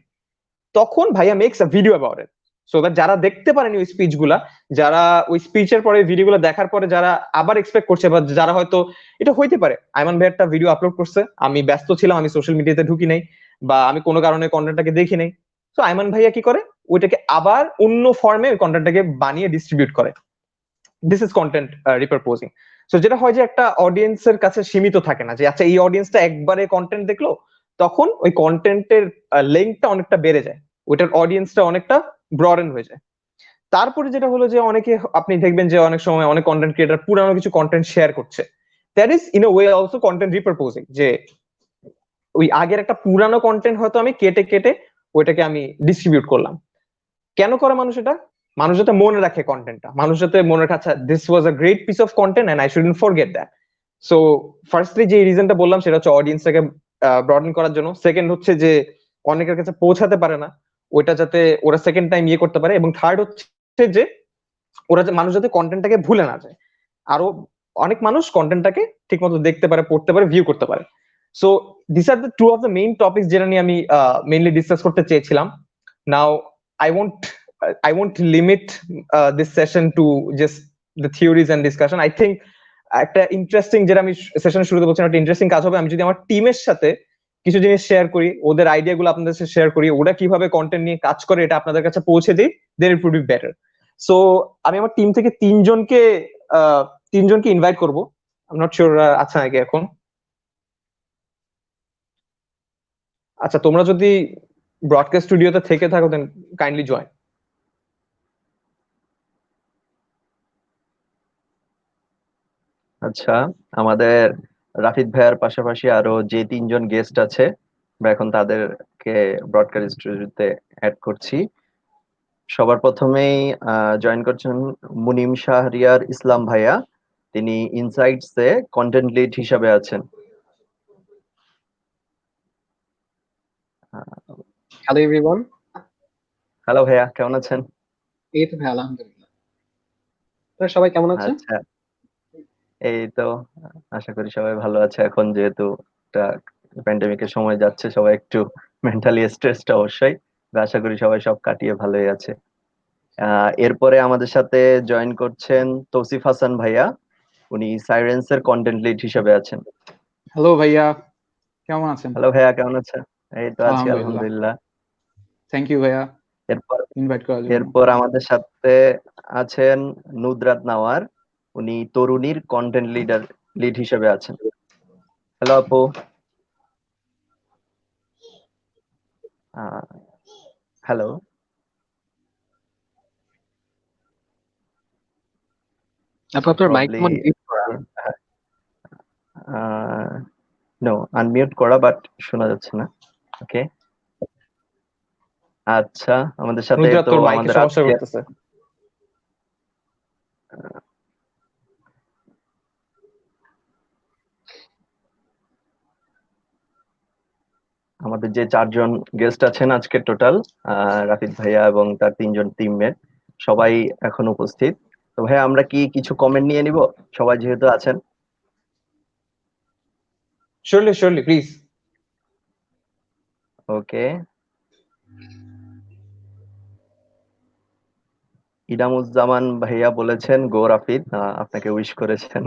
তখন ভাইয়া makes a video about it, so that যারা দেখতে পারেনি ওই স্পিচ গুলা, যারা ওই স্পিচের পরে ভিডিওগুলো দেখার পরে যারা আবার এক্সপেক্ট করছে, বা যারা হয়তো, এটা হইতে পারে আইমান ভাই একটা ভিডিও আপলোড করছে, আমি ব্যস্ত ছিলাম, আমি সোশ্যাল মিডিয়াতে ঢুকি নাই, বা আমি কোনো কারণে কন্টেন্টটাকে দেখি নাই, তো আইমান ভাইয়া কি করে, ওইটাকে আবার অন্য ফর্মে ওই কন্টেন্টটাকে বানিয়ে ডিস্ট্রিবিউট করে। This is content repurposing. So যেটা হয় যে একটা অডিয়েন্সের কাছে সীমিত থাকে না, যে আচ্ছা এই অডিয়েন্সটা একবারে কন্টেন্ট দেখলো, তখন ওই কন্টেন্টের লেন্থটা অনেকটা বেড়ে যায়, ওইটার অডিয়েন্সটা অনেকটা ব্রডেন হয়ে যায়। তারপরে যেটা হলো যে অনেকে, আপনি দেখবেন যে অনেক সময় অনেক কন্টেন্ট ক্রিয়েটার পুরানো কিছু কন্টেন্ট শেয়ার করছে, that is in a way also content repurposing, যে ওই আগের একটা পুরানো কন্টেন্ট হয়তো আমি কেটে কেটে ওইটাকে আমি ডিস্ট্রিবিউট করলাম। কেন করে মানুষ এটা? মানুষ যাতে মনে রাখে কন্টেন্টটা, মানুষ যাতে মনে রাখে আচ্ছা this was a great piece of content and I shouldn't forget that. So firstly যে রিজনটা বললাম সেটা হচ্ছে অডিয়েন্সটাকে ব্রডেন করার জন্য। সেকেন্ড হচ্ছে যে অনেকের কাছে পৌঁছাতে পারে না, ওইটা যাতে ওরা সেকেন্ড টাইম ইয়ে করতে পারে। এবং থার্ড হচ্ছে যে ওরা মানুষ যাতে কন্টেন্টটাকে ভুলে না যায়, আরো অনেক মানুষ কন্টেন্টটাকে ঠিক মতো দেখতে পারে, পড়তে পারে, ভিউ করতে পারে। So this are the two of the main topics যেটা নিয়ে আমি মেইনলি ডিসকাস করতে চেয়েছিলাম। Now I won't I won't limit this session to just the theories and discussion. I think একটা ইন্টারেস্টিং, যেটা আমি সেশন শুরুতে বলছিলাম, একটা ইন্টারেস্টিং কাজ হবে আমি যদি আমার টিমের সাথে কিছু জিনিস শেয়ার করি, ওদের আইডিয়া গুলো আপনাদের সাথে শেয়ার করি, ওরা কিভাবে কন্টেন্ট নিয়ে কাজ করে এটা আপনাদের কাছে পৌঁছে দিই, then it would be better. So আমি আমার টিম থেকে তিনজনকে ইনভাইট করবো। আই এম নট শিওর আচ্ছা নাকি এখন। আচ্ছা, তোমরা যদি ব্রডকাস্ট স্টুডিওতে থেকে থাকো দেন কাইন্ডলি জয়েন। আচ্ছা, আমাদের রাফিদ ভাইয়ার পাশাপাশি আরো যে তিনজন গেস্ট আছে আমরা এখন তাদেরকে ব্রডকাস্ট স্টুডিওতে অ্যাড করছি। সবার প্রথমেই জয়েন করছেন মুনিম শাহরিয়ার ইসলাম ভাইয়া। তিনি ইনসাইটস এ কন্টেন্ট লিড হিসাবে আছেন। Hello everyone. হ্যালো ভাইয়া, কেমন আছেন? এই তো ভাই, আলহামদুলিল্লাহ। আপনারা সবাই কেমন আছেন? আচ্ছা, এই তো আশা করি সবাই ভালো আছে। এখন যেহেতু একটা প্যান্ডেমিকের সময় যাচ্ছে, সবাই একটু মেন্টালি স্ট্রেসড অবশ্যই। আশা করি সবাই সব কাটিয়ে ভালোই আছে। এরপরে আমাদের সাথে জয়েন করছেন তৌসিফ হাসান ভাইয়া। উনি সাইরেন্স এর কন্টেন্ট লিড হিসেবে আছেন। হ্যালো ভাইয়া, কেমন আছেন? হ্যালো ভাইয়া, কেমন আছেন? এই তো আছি আলহামদুলিল্লাহ। আলহামদুলিল্লাহ। থ্যাংক ইউ ভাইয়া এরপর ইনভাইট করার জন্য। এরপর আমাদের সাথে আছেন নুদরাত নাওয়ার। উনি তরুণীর কন্টেন্ট লিড হিসেবে আছেন। হ্যালো আপু। হ্যালো। আপু আপনার মাইক প্রবাবলি মিউট করা। নো, আনমিউট করা, বাট শোনা যাচ্ছে না। ওকে, আচ্ছা, আমাদের সাথে নুজরাত তো তোর মাইকে আমাদের সমস্যা আজকে করতেছে। আমাদের যে চারজন গেস্ট আছেন আজকে টোটাল, রাফিদ ভাইয়া এবং তার তিনজন টিমমেট সবাই এখন উপস্থিত। তো ভাইয়া, আমরা কি কিছু কমেন্ট নিয়ে নিব, সবাই যেহেতু আছেন? Surely please. ওকে, ইনামুজ্জামান ভাইয়া বলেছেন গো রাফিদ, আপনাকে উইশ করেছেন।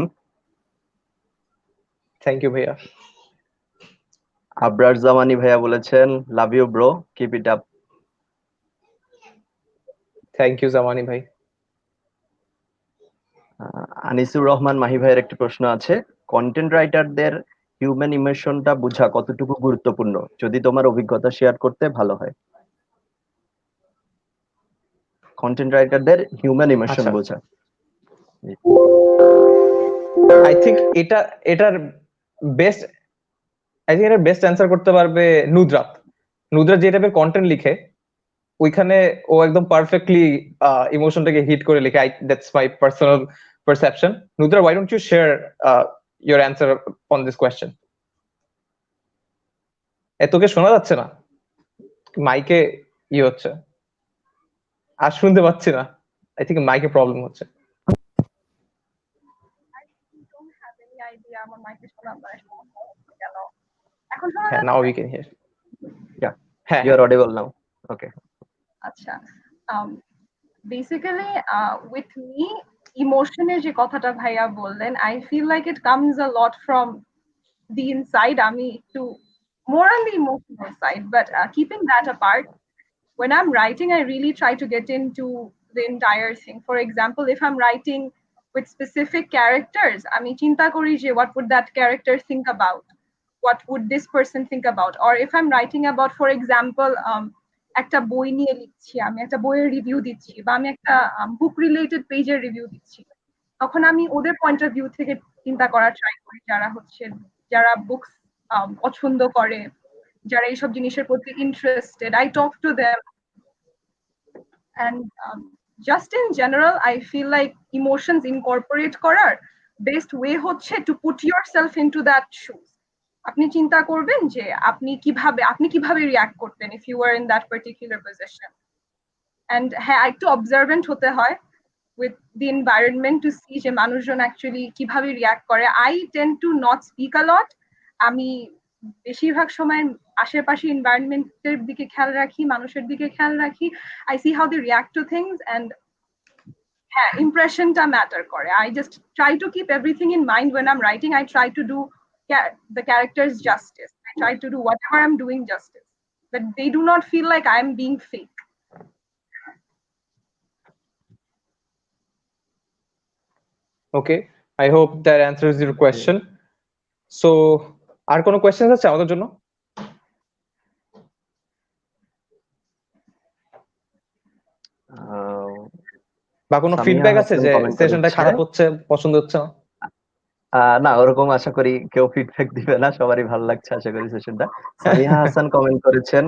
থ্যাংক ইউ ভাইয়া। আবরার জামানি ভাইয়া বলেছেন love you bro, keep it up. Thank you Zamani ভাই। আনিসুর রহমান মাহি ভাইয়ের একটি প্রশ্ন আছে, কন্টেন্ট রাইটারদের হিউম্যান ইমোশনটা বোঝা কতটুকু গুরুত্বপূর্ণ? যদি তোমার অভিজ্ঞতা শেয়ার করতে ভালো হয়। কন্টেন্ট রাইটারদের হিউম্যান ইমোশন আচ্ছা, বোঝা। আই থিংক এটার বেস্ট অ্যান্সার করতে পারবে নুদরাত। নুদরাত যে টাইপের কন্টেন্ট লিখে, ওইখানে ও একদম পারফেক্টলি ইমোশনটাকে হিট করে লিখে। That's my personal perception. Nudra, why don't you share your answer on this question? তোকে শোনা যাচ্ছে না, মাইকে হচ্ছে, আর শুনতে পাচ্ছি না। আই থিঙ্ক মাইকে প্রবলেম হচ্ছে। হ্যাঁ, নাও উই ক্যান হিয়ার। হ্যাঁ, you are audible now. Okay. আচ্ছা, বেসিক্যালি উইথ মি ইমোশনের যে কথাটা ভাইয়া বললেন, I feel like it comes a lot from the inside. আমি একটু more on the emotional side, but keeping that apart, when I'm writing, I really try to get into the entire thing. For example, if I'm writing with specific characters, আমি চিন্তা করি যে what would that character think about? What would this person think about? Or if I'm writing about, for example, একটা বই নিয়ে লিখছি, আমি একটা বইয়ের রিভিউ দিচ্ছি, বা আমি একটা বুক রিলেটেড পেজের রিভিউ দিচ্ছি, তখন আমি ওদের পয়েন্ট অফ ভিউ থেকে চিন্তা করার ট্রাই করি, যারা বুকস পছন্দ করে, যারা এইসব জিনিসের প্রতি interested. I talk to them, and just in general I feel like emotions incorporate করার best way হচ্ছে to put yourself into that shoes. আপনি চিন্তা করবেন যে আপনি কিভাবে রিঅ্যাক্ট করতেন if you were in that particular position. And হ্যাঁ একটু observant হতে হয় with the environment to see যে মানুষজন actually কিভাবে react করে. I tend to not speak a lot. আমি বেশিরভাগ সময় আশেপাশে এনভায়রনমেন্টের দিকে খেয়াল রাখি, মানুষের দিকে খেয়াল রাখি. I see how they react to things and হ্যাঁ ইমপ্রেশনটা ম্যাটার করে. I just try to keep everything in mind when I'm writing. I try to do the characters justice. I try to do whatever I'm doing justice. That they do not feel like I'm being fake. Okay, I hope that answers your question. So আর কোনো question আছে আমাদের জন্য? বা কোনো Samia feedback আছে হাসান যে comment সেশনটা করেছে। খারাপ হচ্ছে, পছন্দ হচ্ছে না? না ওরকম আশা করি কেউ ফিডব্যাক দিবে না, সবারই ভালো লাগছে আশা করি সেশনটা। সামিয়া হাসান কমেন্ট করেছেন,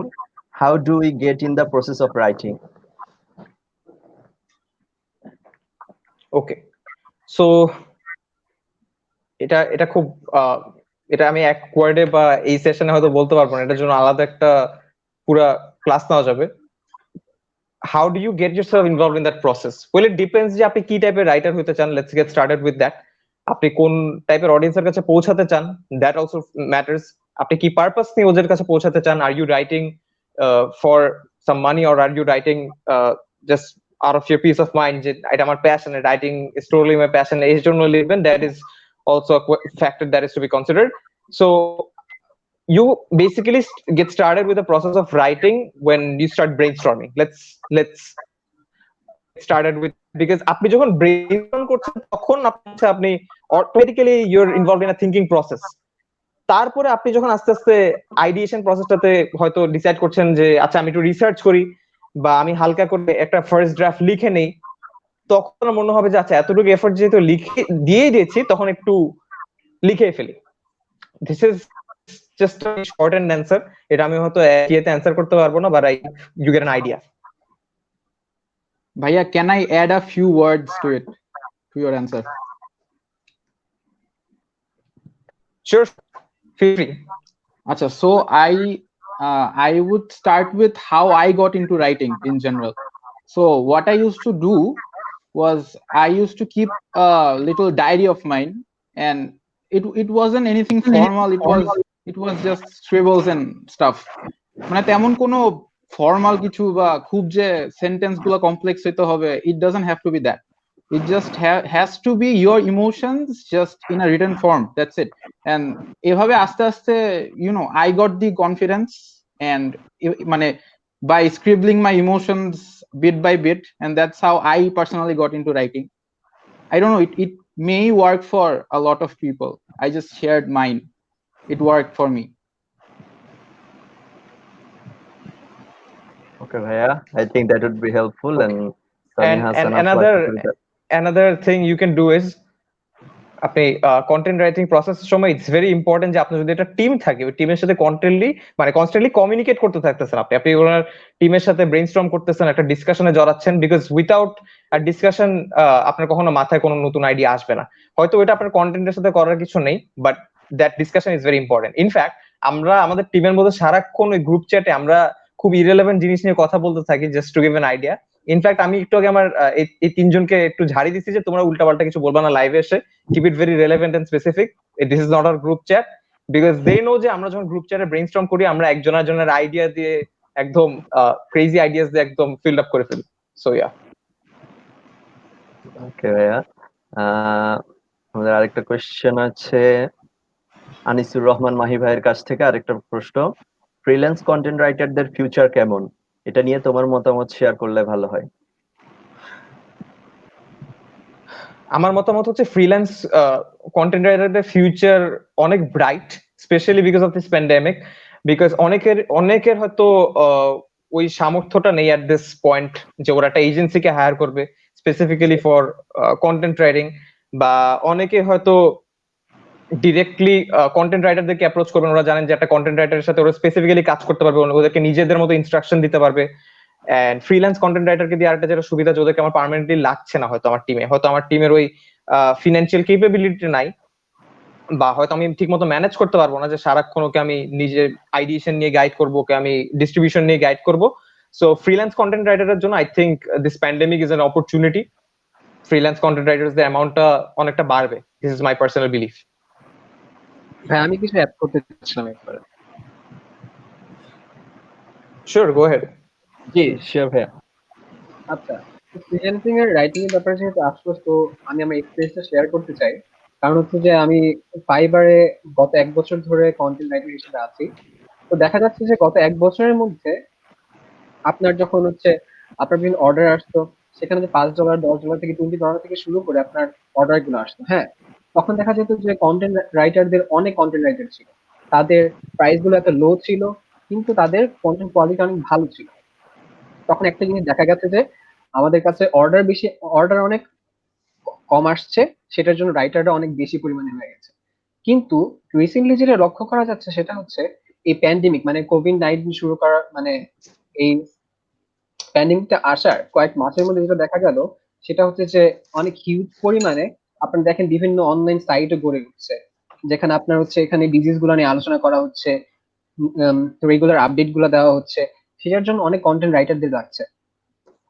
how do we get in the process of writing? Okay, so এটা খুব এটা আমি এক ওয়ার্ডে বা এই সেশনে হয়তো বলতে পারবো না, এটার জন্য আলাদা একটা পুরা ক্লাস নেওয়া যাবে। How do you get yourself involved in that process? Well, it depends যে আপনি কি টাইপের রাইটার হতে চান. Let's get started with that. আপনি কোন টাইপের অডিয়েন্সের কাছে পৌঁছাতে চান, that also matters. আপনি কি পারপাস নিয়ে ওদের কাছে পৌঁছাতে চান? Are you writing for some money or are you writing just out of your peace of mind যে এটা আমার passion, writing is totally my passion, এই জন্য লিখবেন? That is also a factor that is to be considered. So you basically get started with the process of writing when you start brainstorming. Let's started with, because আপনি যখন brainstorm করছেন তখন আপনি automatically you're involved in a thinking process. তারপরে আপনি যখন আস্তে আস্তে আইডিয়েশন প্রসেসটাতে হয়তো ডিসাইড করছেন যে আচ্ছা আমি একটু রিসার্চ করি বা আমি হালকা করে একটা ফার্স্ট ড্রাফট লিখে নেই, তখন মনে হবে যে আচ্ছা এতটুকু এফোর্ট যেহেতু লিখে দিয়ে দিয়েছি তখন একটু লিখে ফেলি। This is just a shortened answer. এটা আমি হয়তো এতে অ্যানসার করতে পারবো না, but you get an idea. Bhaiya, can I add a few words to it, to your answer? Sure, feel free. Acha, so I would start with how I got into writing in general. So what I used to do was I used to keep a little diary of mine, and it wasn't anything formal. It was just scribbles and stuff. মানে তেমন কোনো formal কিছু বা খুব যে sentence গুলো complex হইতে হবে, it doesn't have to be that. It just has to be your emotions just in a written form. That's it. And এভাবে আস্তে আস্তে I got the confidence, and মানে by scribbling my emotions bit by bit, and that's how I personally got into writing. I don't know, it may work for a lot of people. I just shared mine. It worked for me. Okay, Bhaiya, I think that would be helpful. Okay. And Sami Hassan, another thing you can do is আপনি content writing প্রসেসের সময় it's very important যে আপনার যদি একটা team থাকে, ওই টিমের সাথে কনস্ট্যান্টলি কমিউনিকেট করতে থাকতেছেন। আপনি ওনার টিমের সাথে ব্রেইনস্টর্ম করতেছেন, একটা ডিসকাশনে জড়াচ্ছেন, বিকজ উইথাউট আ ডিসকাশন আপনার কখনো মাথায় কোনো নতুন আইডিয়া আসবে না। হয়তো ওইটা আপনার কন্টেন্টের সাথে করার কিছু নেই, but that discussion is very important. In fact আমরা আমাদের টিমের মধ্যে সারাক্ষণ ওই গ্রুপ চ্যাটে আমরা খুব ইরেলেভেন্ট জিনিস নিয়ে কথা বলতে থাকি, just to give an idea. In fact আমি একটু আগে আমার এই তিনজনকে একটু ঝাড়ি দিচ্ছি যে তোমরা উল্টাপাল্টা কিছু বলবা না লাইভে এসে, keep it very relevant and specific. This is not our group chat, because they know যে আমরা যখন গ্রুপ চ্যাটে ব্রেইনস্টর্ম করি আমরা একজনের আইডিয়া দিয়ে একদম ক্রেজি আইডিয়াস দিয়ে একদম ফিল আপ করে ফেলি। So yeah. ওকে ভাইয়া, আমাদের আরেকটা কোয়েশ্চেন আছে আনিসুর রহমান মাহি ভাইয়ের কাছ থেকে। আরেকটা প্রশ্ন, ফ্রিল্যান্স কন্টেন্ট রাইটারদের ফিউচার কেমন? এটা নিয়ে তোমার মতামত শেয়ার করলে ভালো হয়। আমার মতামত হচ্ছে ফ্রিল্যান্স কন্টেন্ট রাইটারদের ফিউচার অনেক bright, specially because of this pandemic. Because অনেকের হয়তো ওই সামর্থ্যটা নেই অ্যাট দিস পয়েন্ট যে ওরা একটা এজেন্সিকে হায়ার করবে স্পেসিফিক্যালি ফর কন্টেন্ট রাইটিং, বা অনেকে হয়তো ডিরেক্টলি কন্টেন্ট রাইটারদেরকে অ্যাপ্রোচ করবেন। ওরা জানেন যে একটা কন্টেন্ট রাইটারের সাথে ওরা স্পেসিফিক্যালি কাজ করতে পারবে, ওদেরকে নিজেদের মতো ইনস্ট্রাকশন দিতে পারবে, এন্ড ফ্রিল্যান্স কন্টেন্ট রাইটারকে দিয়ে আরেকটা যেটা সুবিধা, যাদেরকে আমার পার্মানেন্টলি লাগছে না হয়তো আমার টিমের ওই ফিনান্সিয়াল ক্যাপাবিলিটি নাই, বা হয়তো আমি ঠিক মতো ম্যানেজ করতে পারবো না যে সারাক্ষণ ওকে আমি নিজের আইডিয়েশন নিয়ে গাইড করবো, ওকে আমি ডিস্ট্রিবিউশন নিয়ে গাইড করবো। সো ফ্রিল্যান্স কন্টেন্ট রাইটারের জন্য I think this pandemic is an opportunity. Freelance content রাইটারদের অ্যামাউন্টটা অনেকটা বাড়বে, this is my personal belief. ভাই আমি কিছু অ্যাড করতে চাচ্ছিলাম একবার। Sure, go ahead. জি শিওর ভাইয়া। আচ্ছা, ফ্রিল্যান্সিং এর রাইটিং এর ব্যাপারে যেহেতু আসলো, তো আমি আমার এক্সপেরিয়েন্সটা শেয়ার করতে চাই। কারণ হচ্ছে যে আমি ফাইবারে গত 1 বছর ধরে কন্টেন্ট রাইটার হিসেবে আছি। তো দেখা যাচ্ছে যে গত 1 বছরের মধ্যে আপনার যখন হচ্ছে আপনার বিভিন্ন অর্ডার আসতো, সেখানে যে $5 $10 থেকে $20 থেকে শুরু করে আপনার অর্ডার গুলো আসতো, হ্যাঁ, তখন দেখা যেত যে কন্টেন্ট রাইটারদের অনেক কন্টেন্ট রাইটার ছিল, তাদের প্রাইস গুলো এত লো ছিল, কিন্তু তাদের কন্টেন্ট কোয়ালিটি অনেক ভালো ছিল। তখন একটা জিনিস দেখা গেছে যে আমাদের কাছে অর্ডার অনেক কম আসছে, সেটার জন্য রাইটাররা অনেক বেশি পরিমাণে হয়ে গেছে। কিন্তু রিসেন্টলি যেটা লক্ষ্য করা যাচ্ছে সেটা হচ্ছে এই প্যান্ডেমিক মানে কোভিড-19 শুরু করা মানে এই প্যান্ডেমিকটা আসার কয়েক মাসের মধ্যে যেটা দেখা গেল সেটা হচ্ছে যে অনেক হিউজ পরিমাণে আপনারা দেখেন বিভিন্ন অনলাইন সাইটও গড়ে উঠছে, যেখানে আপনার হচ্ছে এখানে ডিজিজ গুলো নিয়ে আলোচনা করা হচ্ছে, রেগুলার আপডেট গুলো দেওয়া হচ্ছে, সেটার জন্য অনেক কন্টেন্ট রাইটারদের লাগছে।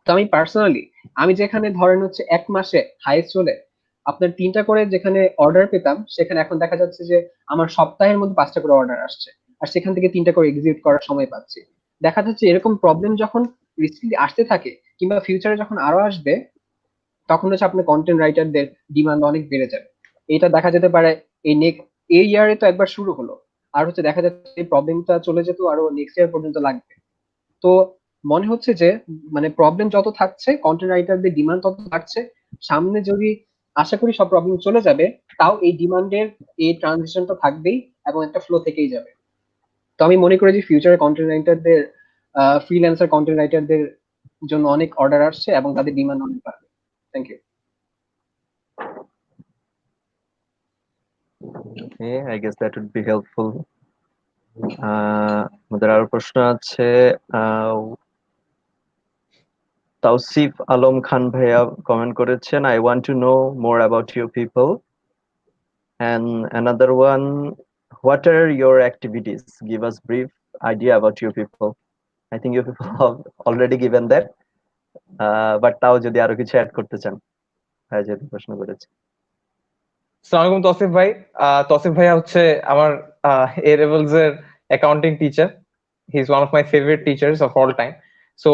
তো আমি পার্সোনালি আমি যেখানে ধরেন হচ্ছে 1 মাসে হাইস্ট হলে আপনার 3টা করে যেখানে অর্ডার পেতাম, সেখানে এখন দেখা যাচ্ছে যে আমার সপ্তাহের মধ্যে 5টা করে অর্ডার আসছে, আর সেখান থেকে 3টা করে এক্সিকিউট করার সময় পাচ্ছি। দেখা যাচ্ছে এরকম প্রবলেম যখন রিসেন্টলি আসতে থাকে কিংবা ফিউচারে যখন আরো আসবে, তখন হচ্ছে আপনার কন্টেন্ট রাইটারদের ডিমান্ড অনেক বেড়ে যাবে। এটা দেখা যেতে পারে এই ইয়ারে তো একবার শুরু হলো, আর হচ্ছে দেখা যাচ্ছে এই প্রবলেমটা চলে যেত আরো নেক্সট ইয়ার পর্যন্ত লাগবে। তো মনে হচ্ছে যে মানে প্রবলেম যত থাকছে কন্টেন্ট রাইটারদের ডিমান্ড তত থাকছে, সামনে যদি আশা করি সব প্রবলেম চলে যাবে, তাও এই ডিমান্ডের এই ট্রানজিশনটা থাকবেই এবং একটা ফ্লো থেকেই যাবে। তো আমি মনে করি যে ফিউচারে কন্টেন্ট রাইটারদের ফ্রিল্যান্সার কন্টেন্ট রাইটারদের জন্য অনেক অর্ডার আসছে এবং তাদের ডিমান্ড অনেক বাড়বে। Thank you. Okay, I guess that would be helpful. আমাদের আরো প্রশ্ন আছে। তাওসিফ আলম খান ভাইয়া কমেন্ট করেছেন, I want to know more about you people. And another one, what are your activities? Give us brief idea about you people. I think you people have already given that. But তাও যদি আরো কিছু add করতে চান, ভাই যেহেতু প্রশ্ন করেছে। আসসালামু আলাইকুম তৌসিফ ভাই। তৌসিফ ভাইয়া হচ্ছে আমার এ লেভেলস এর accounting teacher. He is one of my favourite teachers of all time. So,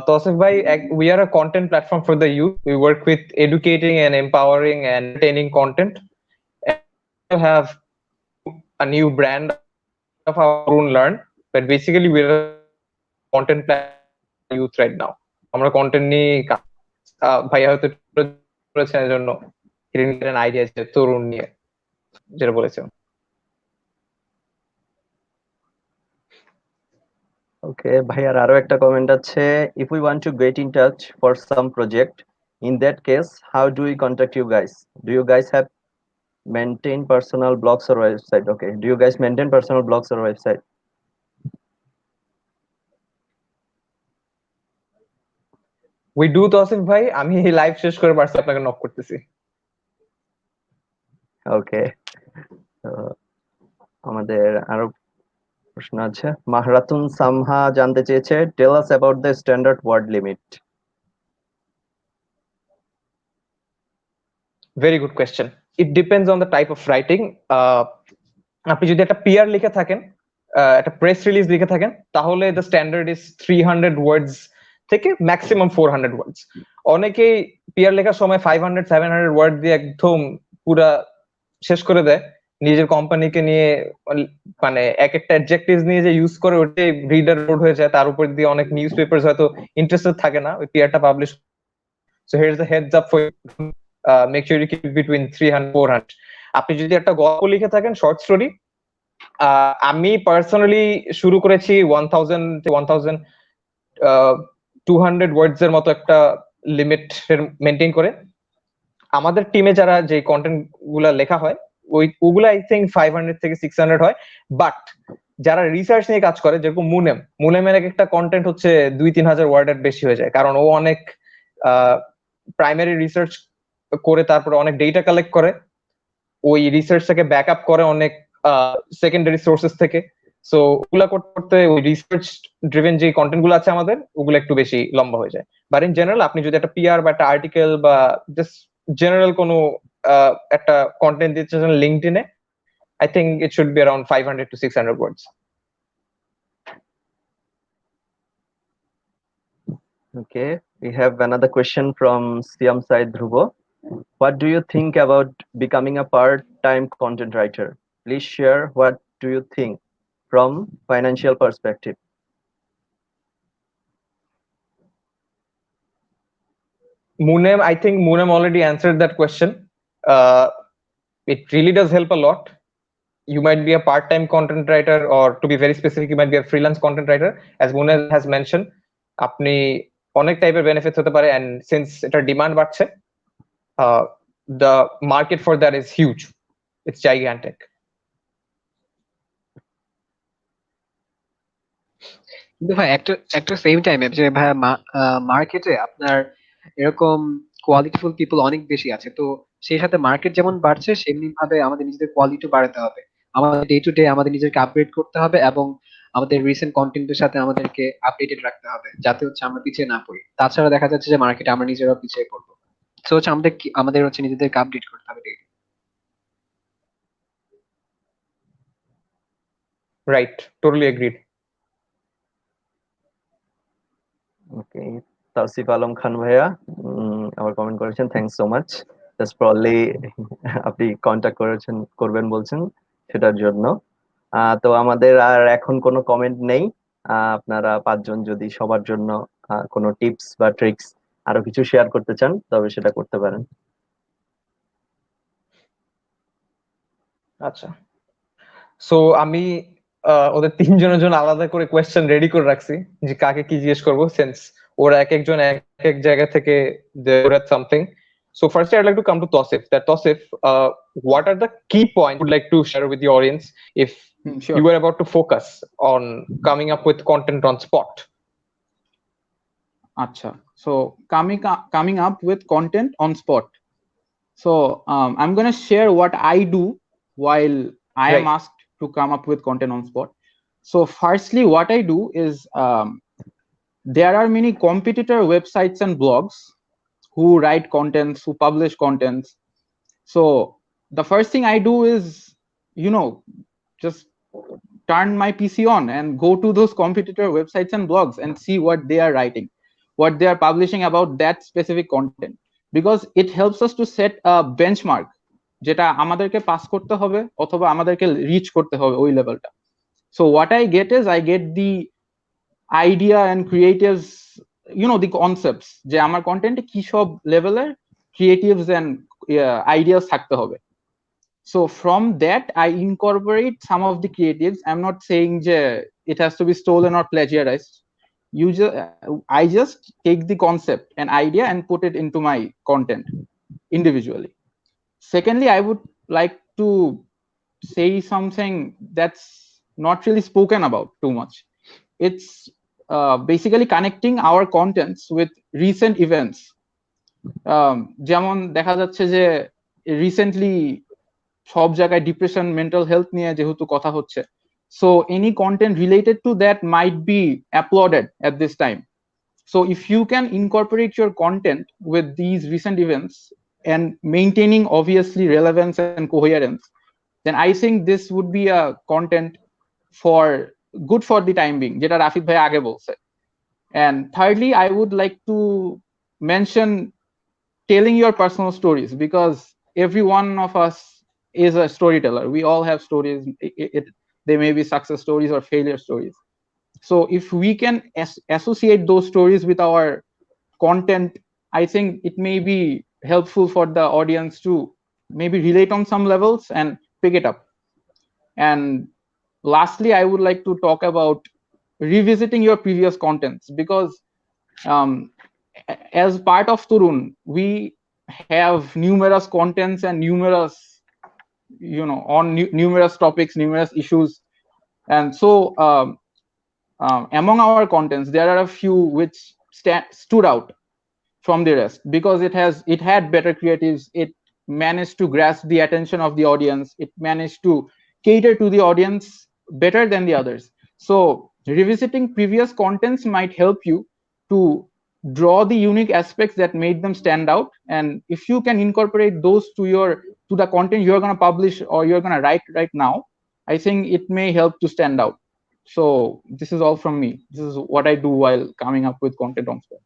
Tausif bhai, we are a content platform for the youth. We work with educating and empowering and entertaining content. And we have a new brand of our own Learn, but basically we're a content platform for youth right now. আমরা content নিয়ে ভাইয়া হয়তো করেছেন এর জন্য idea আছে তরুণ নিয়ে যেটা বলেছেন। ওকে ভাইয়ার আরো একটা কমেন্ট আছে, if we want to get in touch for some project, in that case how do we contact you guys? Do you guys have maintain personal blogs or website? Okay, do you guys maintain personal blogs or website? We do, Tausif ভাই। আমি live শেষ করে পারছি আপনাকে knock করতেছি। ওকে, আমাদের আরো প্রশ্ন আছে। মাহরাতুন সামহা জানতে চেয়েছে, tell us about the standard word limit. Very good question. It depends on the type of writing. আপনি যদি একটা পিআর লিখে থাকেন, একটা প্রেস রিলিজ লিখে থাকেন, তাহলে দ্য স্ট্যান্ডার্ড ইজ 300 ওয়ার্ডস থেকে ম্যাক্সিমাম 400 ওয়ার্ডস। অনেকেই পিআর লেখার সময় 500-700 ওয়ার্ড দিয়ে একদম পুরা শেষ করে দেয়, নিজের কোম্পানিকে নিয়ে মানে এক একটা অ্যাডজেক্টিভস নিয়ে যে ইউজ করে ওটাই রিডার লোড হয়ে যায়, তার উপর দিয়ে অনেক নিউজ পেপারস হয়তো ইন্টারেস্টেড থাকে না ওই পিআরটা publish. So here is the heads up for make sure you keep between 300-400। আপনি যদি একটা গল্প লিখে থাকেন, শর্ট স্টোরি, আমি পার্সোনালি শুরু করেছি 1000-1200 ওয়ার্ডস এর মতো একটা লিমিট মেনটেন করে। আমাদের টিমে যারা যে কন্টেন্ট গুলা লেখা হয় ওগুলা আই থিঙ্ক 500 থেকে 600 হয়। বাট যারা রিসার্চ নিয়ে কাজ করে, যেরকম মুনেমের এক একটা কন্টেন্ট হচ্ছে 2-3 হাজার ওয়ার্ডের বেশি হয়ে যায়, কারণ ও অনেক প্রাইমারি রিসার্চ করে তারপরে অনেক ডেটা কালেক্ট করে, ওই রিসার্চটাকে ব্যাক আপ করে অনেক সেকেন্ডারি সোর্সেস থেকে। সো ওগুলা করতে করতে ওই রিসার্চ ড্রিভেন যে কন্টেন্ট গুলো আছে আমাদের, ওগুলো একটু বেশি লম্বা হয়ে যায়। বাট ইন জেনারেল আপনি যদি একটা পিআর বা একটা আর্টিকেল বা জাস্ট জেনারেল কোনো একটা কন্টেন্ট দিতে চান লিঙ্কডইনে, I think it should be around 500 to 600 words. Okay, we have another question from Siam Said Dhruvo. What do you think about becoming a part-time content writer? Please share what do you think from financial perspective. I think Munem already answered that question. It really does help a lot. You might be a part-time content writer, or to be very specific, you might be a freelance content writer. As Munem has mentioned, আপনি অনেক টাইপের benefits হতে পারে, and since এটার demand বাড়ছে, the market for that is huge. It's gigantic. কিন্তু ভাই একটা সেম টাইমে যে ভাই মার্কেটে আপনার এরকম কোয়ালিটিফুল পিপল অনেক বেশি আছে, তো সেই সাথে মার্কেট যেমন বাড়ছে সেমনি ভাবে আমাদের নিজেদের কোয়ালিটি বাড়াতে হবে, আমাদের ডে টু ডে আমাদের নিজেকে আপগ্রেড করতে হবে, এবং আমাদের রিসেন্ট কন্টেন্টের সাথে আমাদেরকে আপডেটেড রাখতে হবে, যাতে হচ্ছে আমরা পিছিয়ে না পড়ি। তাছাড়া দেখা যাচ্ছে যে মার্কেটে আমরা নিজেরাও পিছিয়ে পড়বো। তো হচ্ছে আমাদের হচ্ছে নিজেদেরকে আপডেট করতে হবে daily। Right, totally agreed. ওকে, তাওসিফ আলম খান ভাইয়া আবার কমেন্ট করেছেন, thanks so much. Just probably আপনি কন্টাক্ট করবেন বলছেন, সেটার জন্য। তো আমাদের আর এখন কোনো কমেন্ট নেই। আপনারা পাঁচজন যদি সবার জন্য কোনো টিপস বা ট্রিক্স আরো কিছু শেয়ার করতে চান, তবে সেটা করতে পারেন। আচ্ছা, সো আমি ওদের তিনজনের জন্য আলাদা করে কোয়েশ্চেন রেডি করে রাখছি যে কাকে কি জিজ্ঞেস করবো, সিন্স ওরা এক একজন এক এক জায়গা থেকে something. So first I'd like to come to Tosif. Tosif, what are the key points you would like to share with the audience if Sure. you were about to focus on coming up with content on spot? Acha. So coming up with content on spot. So I'm going to share what I do while I am Right. asked to come up with content on spot. So firstly, what I do is there are many competitor websites and blogs who write contents, who publish contents. So the first thing I do is, just turn my PC on and go to those competitor websites and blogs and see what they are writing, what they are publishing about that specific content, because it helps us to set a benchmark যেটা আমাদেরকে pass করতে হবে অথবা আমাদেরকে rich করতে হবে ওই লেভেলটা। So what I get is I get the idea and creatives, the concepts যে আমার কন্টেন্টে কি সব লেভেলের creatives and ideas থাকতে হবে। So from that I incorporate some of the creatives. I'm not saying যে it has to be stolen or plagiarized. I just take the concept and idea and put it into my content individually. Secondly, I would like to say something that's not really spoken about too much. It's basically connecting our contents with recent events. যেমন দেখা যাচ্ছে যে recently সব জায়গায় depression, mental health নিয়ে যেহেতু কথা হচ্ছে, so any content related to that might be applauded at this time. So if you can incorporate your content with these recent events and maintaining obviously relevance and coherence, then I think this would be a content for good for the time being, jeta Rafik bhai age bolche. And thirdly, I would like to mention telling your personal stories, because every one of us is a storyteller. We all have stories. They may be success stories or failure stories. So if we can associate those stories with our content, I think it may be helpful for the audience to maybe relate on some levels and pick it up. And lastly, I would like to talk about revisiting your previous contents, because as part of Turun, we have numerous contents and numerous, on numerous topics, numerous issues. And so among our contents, there are a few which stood out from the rest because it had better creatives. It managed to grasp the attention of the audience. It managed to cater to the audience better than the others. So revisiting previous contents might help you to draw the unique aspects that made them stand out. And if you can incorporate those to the content you're going to publish or you're going to write right now, I think it may help to stand out. So this is all from me. This is what I do while coming up with content on spot.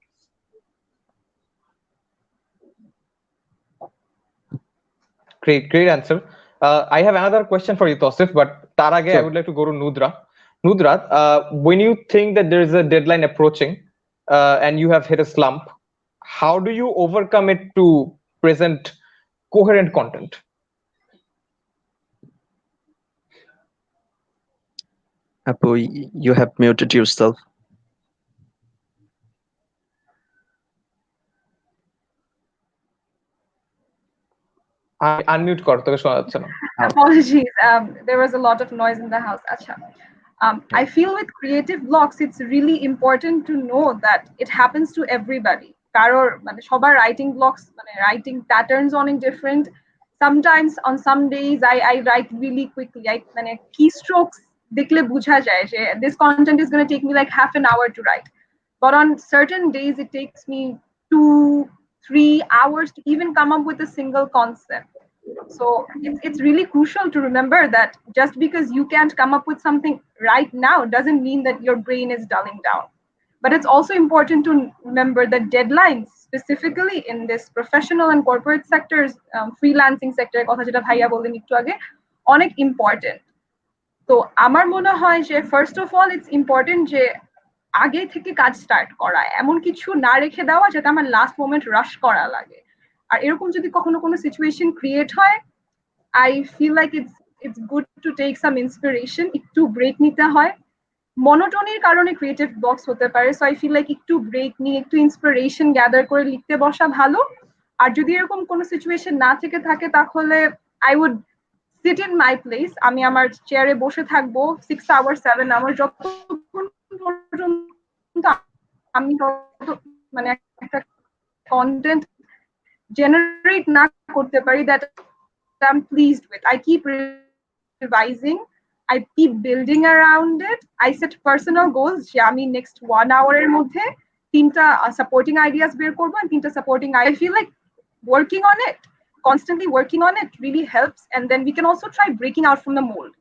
Great answer. I have another question for you, Tausif, but tar age, I Sure. would like to go to Nudra. Nudra, when you think that there is a deadline approaching and you have hit a slump, how do you overcome it to present coherent content? Apu, you have muted yourself. Unmute কর, তোকে শোনা যাচ্ছে না। Apologies. There was a lot of noise in the house. Acha. I feel with creative blocks, it's really important to know that it happens to everybody. Karor, মানে সবার writing blocks, মানে writing patterns অনেক different. Sometimes on some days I write really quickly. মানে keystrokes দেখলে বোঝা যায় যে this content is going to take me like half an hour to write. But on certain days it takes me 2-3 hours to even come up with a single concept. So it's really crucial to remember that just because you can't come up with something right now doesn't mean that your brain is dulling down. But it's also important to remember that deadlines, specifically in this professional and corporate sectors, freelancing sector, কথা যেটা ভাইয়া বললেন একটু আগে, অনেক important. তো আমার মনে হয় যে first of all it's important যে আগে থেকে কাজ স্টার্ট করা, এমন কিছু না রেখে দেওয়া যাতে আমার লাস্ট মোমেন্ট রাশ করা লাগে। আর এরকম যদি কখনো কোনো সিচুয়েশন ক্রিয়েট হয়, I feel like it's good to take some inspiration, একটু ব্রেক নিতে হয়। মনোটনির কারণে ক্রিয়েটিভ ব্লকস হতে পারে, সো আই ফিল লাইক একটু ব্রেক নিয়ে একটু ইন্সপিরেশন গ্যাদার করে লিখতে বসা ভালো। আর যদি এরকম কোনো সিচুয়েশন না থেকে থাকে তাহলে I would sit in my place, আমি আমার চেয়ারে বসে থাকবো 6 hours 7 hours যতক্ষণ পর্যন্ত আমি মানে একটা কন্টেন্ট জেনারেট না করতে পারি that I'm pleased with. I keep revising, I keep building around it. I set personal goals যে আমি next 1 hour এর মধ্যে 3টা supporting ideas বের করবো and 3টা supporting I feel like working on it, constantly working on it really helps, and then we can also try breaking out from the mold.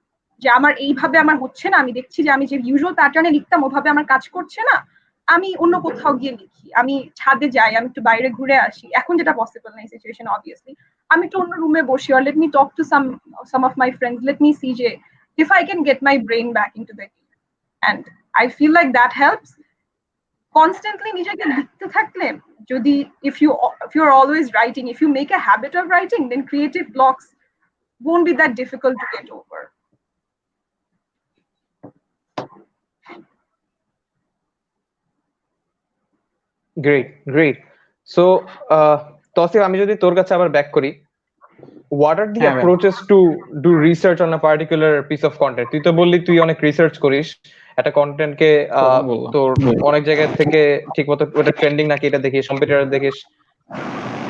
যে আমার এইভাবে আমার হচ্ছে না, আমি দেখছি যে আমি যে ইউজুয়াল প্যাটার্নে লিখতাম ওভাবে আমার কাজ করছে না, আমি অন্য কোথাও গিয়ে লিখি, আমি ছাদে যাই, আমি একটু বাইরে ঘুরে আসি। এখন যেটা পসিবল না এই সিচুয়েশন অবভিয়াসলি, আমি একটু অন্য রুমে বসি, or let me talk to some of my friends, let me see যে if I can get my brain back into the game, and I feel like that helps. Constantly নিজেকে লিখতে থাকলে যদি if you're always writing, if you make a habit of writing, then creative blocks won't be that difficult to get over. Great. So Tausif, আমি যদি তোর কাছে আবার back করি, what are the approaches to do research on a particular piece of content? তুই তো বললি তুই অনেক রিসার্চ করিস একটা কন্টেন্টকে, তোর অনেক জায়গা থেকে ঠিকমতো ওটা ট্রেন্ডিং নাকি এটা দেখিস, কম্পিটিটর দেখিস,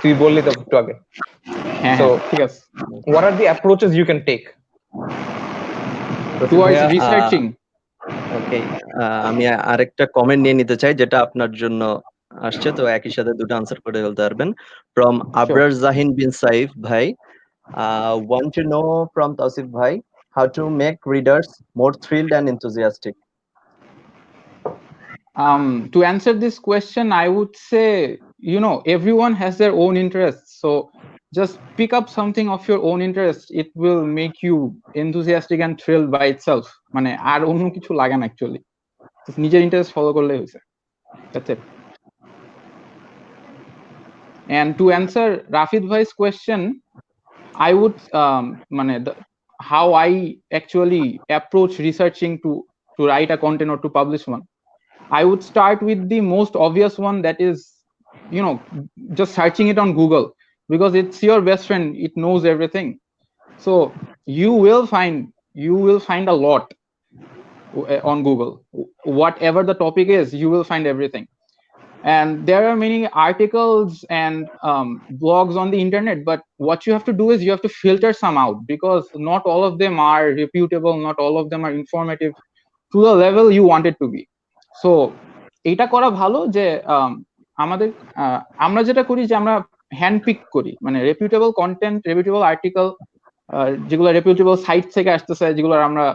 তুই বললি তো একটু আগে। So ঠিক আছে, what are the approaches you can take towards researching? ওকে, আমি আরেকটা কমেন্ট নিয়ে নিতে চাই যেটা আপনার জন্য আসছে, তো একই সাথে দুটো আনসার করে ফেলতে পারবেন। ফ্রম আবরার জাহিন বিন সাইফ ভাই, want to know from Tausif bhai how to make readers more thrilled and enthusiastic. To answer this question, I would say, everyone has their own interests, so just pick up something of your own interest. It will make you enthusiastic and thrilled by itself. মানে আর অন্য কিছু লাগে না actually, just নিজের interest follow করলেই হয়েছে, that's it. And to answer Rafid bhai's question, I would how I actually approach researching to write a content or to publish one, I would start with the most obvious one, that is, just searching it on Google, because it's your best friend, it knows everything. So you will find a lot. on Google. Whatever the topic is, you will find everything. And there are many articles and blogs on the internet, but what you have to do is you have to filter some out, because not all of them are reputable, not all of them are informative to the level you want it to be. So এটা করা ভালো যে আমাদের আমরা যেটা করি যে আমরা হ্যান্ড পিক করি, মানে রেপিউটেবল কন্টেন্ট, রেপিউটেবল আর্টিকেল, যেগুলো রেপিউটেবল সাইট থেকে আসতেছে, যেগুলো আমরা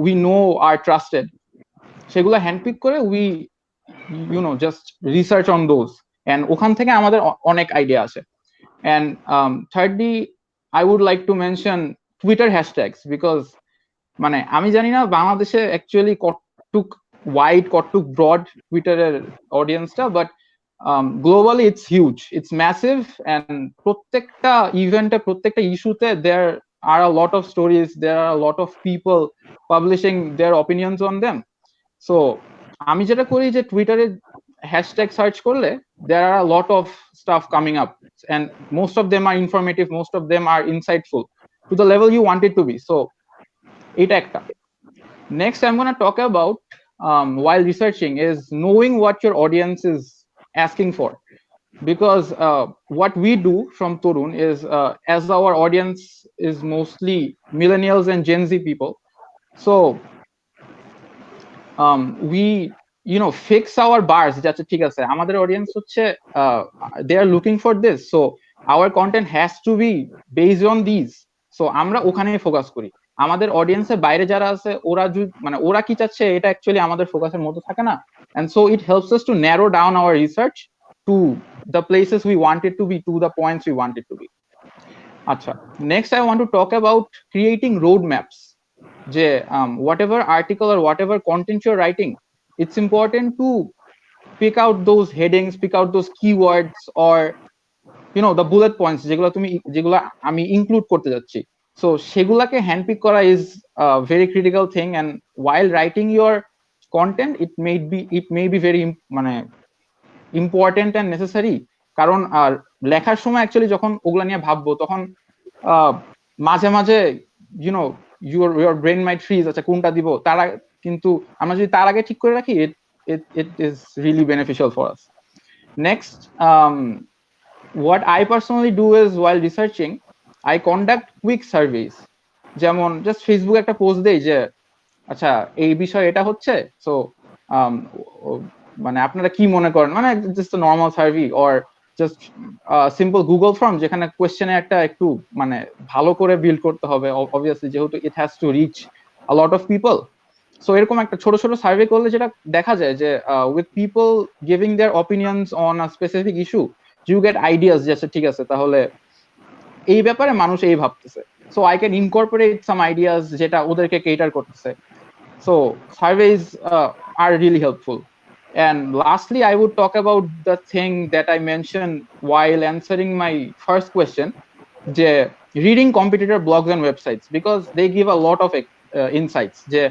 উই নো আর ট্রাস্টেড, সেগুলো হ্যান্ড পিক করে we just research on those, and ওখান থেকে আমাদের অনেক আইডিয়া আছে. And thirdly, I would like to mention Twitter hashtags, because মানে আমি জানি না বাংলাদেশে অ্যাকচুয়ালি কতটুক ওয়াইড কতটুক ব্রড টুইটারের অডিয়েন্সটা, but globally it's huge, it's massive, and প্রত্যেকটা ইভেন্টে, প্রত্যেকটা ইস্যুতে there are a lot of stories, there are a lot of people publishing their opinions on them. So আমি যেটা করি যে টুইটারে হ্যাশট্যাগ সার্চ করলে there are a lot of stuff coming up, and most of them are informative, most of them are insightful to the level you want it to be. So এটা একটা. Next I'm going to talk about while researching is knowing what your audience is asking for, because what we do from Torun is as our audience is mostly millennials and Gen Z people, so we fix our bars যে আচ্ছা ঠিক আছে আমাদের audience হচ্ছে they are looking for this, so our content has to be based on these, so আমরা ওখানে focus করি. আমাদের অডিয়েন্সের বাইরে যারা আছে ওরা কি চাচ্ছে এটা অ্যাকচুয়ালি আমাদের ফোকাসের মধ্যে থাকে না, and so it helps us to narrow down our research to the places we want it to be, to the points we want it to be. আচ্ছা, next I want to talk about creating roadmaps. যে whatever article or whatever content you're writing, it's important to pick out those headings, pick out those keywords, or the bullet points যেগুলো আমি include করতে যাচ্ছি. So সেগুলাকে handpick করা is a very critical thing, and while writing your content it may be very important and necessary, কারণ লেখার সময় actually যখন ওগুলা নিয়ে ভাববো তখন মাঝে মাঝে your brain might freeze, আচ্ছা কোনটা দিব, তারা কিন্তু আমরা যদি তার আগে ঠিক করে রাখি it is really beneficial for us. Next, what I personally do is while researching I conduct quick surveys, যেমন জাস্ট ফেসবুকে একটা পোস্ট দেই যে আচ্ছা এই বিষয় এটা হচ্ছে, সো আপনারা কি মনে করেন, just normal survey or just simple Google form, যেখানে কোয়েশ্চেনে একটা একটু ভালো করে বিল্ড করতে হবে অবভিয়াসলি, যেহেতু it has to reach a lot of people. So এরকম একটা ছোট ছোট সার্ভে করলে যেটা দেখা যায় যে with people giving their opinions on a specific issue, you get ideas যে ঠিক আছে তাহলে এই ব্যাপারে মানুষ এই ভাবতেছে, so I can incorporate some ideas যেটা ওদেরকে কেটার করতেছে. So surveys are really helpful. And lastly, I would talk about the thing that I mentioned while answering my first question, reading competitor blogs and websites, because they give a lot of insights. যে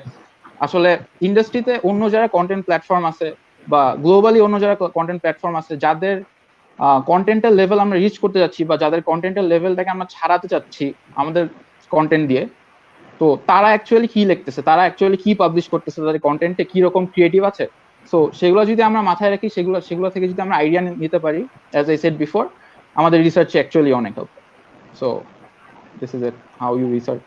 আসলে ইন্ডাস্ট্রিতে অন্য যারা content platform আছে বা globally অন্য যারা content platform আছে, যাদের কন্টেন্টের লেভেল আমরা রিচ করতে যাচ্ছি বা যাদের কন্টেন্টের লেভেলটাকে আমরা ছাড়াতে চাচ্ছি আমাদের কন্টেন্ট দিয়ে, তো তারা অ্যাকচুয়ালি কি লিখতেছে, তারা অ্যাকচুয়ালি কি পাবলিশ করতেছে, তাদের কন্টেন্টে কি রকম ক্রিয়েটিভ আছে, সো সেগুলো যদি আমরা মাথায় রাখি, সেগুলো থেকে যদি আমরা আইডিয়া নিতে পারি, অ্যাজ আই সেড বিফোর, আমাদের রিসার্চে অ্যাকচুয়ালি অনেক help. So this is it, how you research.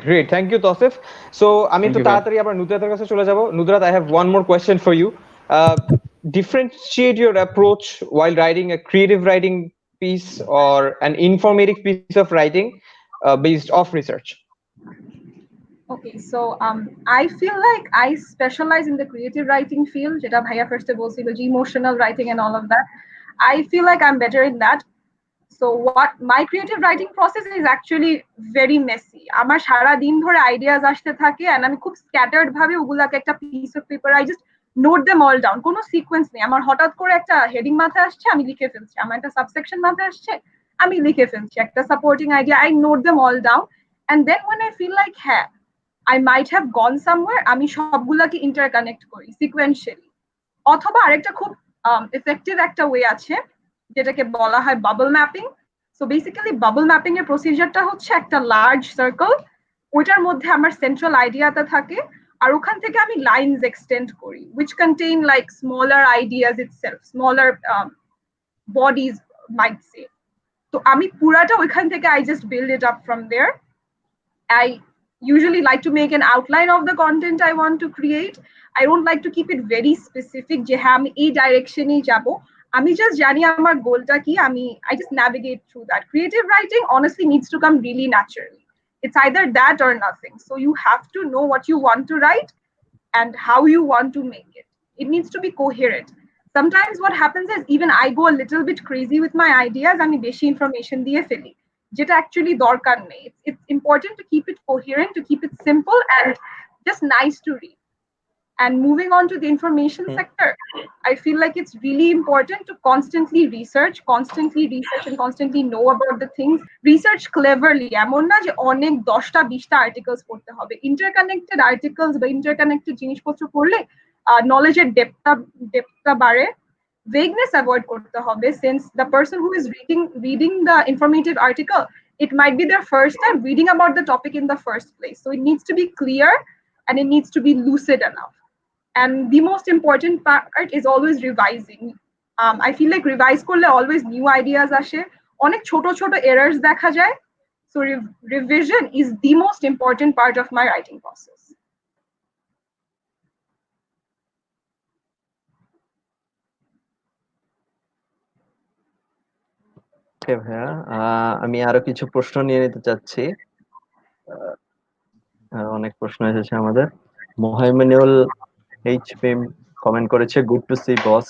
Great. Thank you, Tausif. So আমি একটু তাড়াতাড়ি আবার নুদরাতের কাছে চলে যাব. Nudrat, I have one more question for you. Differentiate your approach while writing a creative writing piece or an informative piece of writing based off research. Okay, so I feel like I specialize in the creative writing field, jeta bhaiya first of all emotional writing and all of that. I feel like I'm better in that. So what my creative writing process is actually very messy. Amar shara din dhore ideas ashte thake and ami khub scattered bhabe ogulake ekta piece of paper I just note them all down, kono sequence nei. Amar hotat kore ekta heading mathay asche ami likhe felchi, amar ekta subsection mathay asche ami likhe felchi, ekta supporting idea I note them all down, and then when I feel like I might have gone somewhere, আমি সবগুলাকে interconnect করি sequentially. অথবা আরেকটা খুব effective একটা way আছে যেটাকে বলা হয় bubble mapping. So basically bubble mapping এর প্রসিজারটা হচ্ছে একটা লার্জ সার্কেল, ওইটার মধ্যে আমার সেন্ট্রাল আইডিয়াটা থাকে আর ওখান থেকে আমি লাইনস এক্সটেন্ড করি which contain like smaller ideas itself smaller bodies might say তো আমি পুরাটা ওইখান থেকে I just build it up from there. I usually like to make an outline of the content I want to create. I don't like to keep it very specific যে হ্যাঁ আমি এই ডাইরেকশনেই যাব আমি জাস্ট জানি আমার গোলটা কি আমি I just navigate through that. Creative writing honestly needs to come really naturally. It's either that or nothing. So you have to know what you want to write and how you want to make it. It needs to be coherent. Sometimes what happens is even I go a little bit crazy with my ideas. আমি বেশি information দিয়ে ফেলি যেটা actually দরকার নেই. It's important to keep it coherent, to keep it simple and just nice to read. And moving on to the information sector, I feel like it's really important to constantly research and constantly know about the things. Research cleverly. এমন না যে অনেক 10টা 20টা articles পড়তে হবে। Interconnected articles বা interconnected জিনিসপত্র পড়লে knowledge-এর depthটা বাড়ে। Vagueness avoid করতে হবে since the person who is reading the informative article, it might be their first time reading about the topic in the first place. So it needs to be clear and it needs to be lucid enough. And the most important part is always revising. I feel like revise করলে always new ideas আসে অনেক ছোট ছোট errors দেখা যায় so revision is the most important part of my writing process. ওকে ভাইয়া, আমি আরো কিছু প্রশ্ন নিয়ে নিতে চাচ্ছি। অনেক প্রশ্ন এসেছে আমাদের। মোহাইমিনুল এইচপিএম কমেন্ট করেছে, গুড টু সি বস।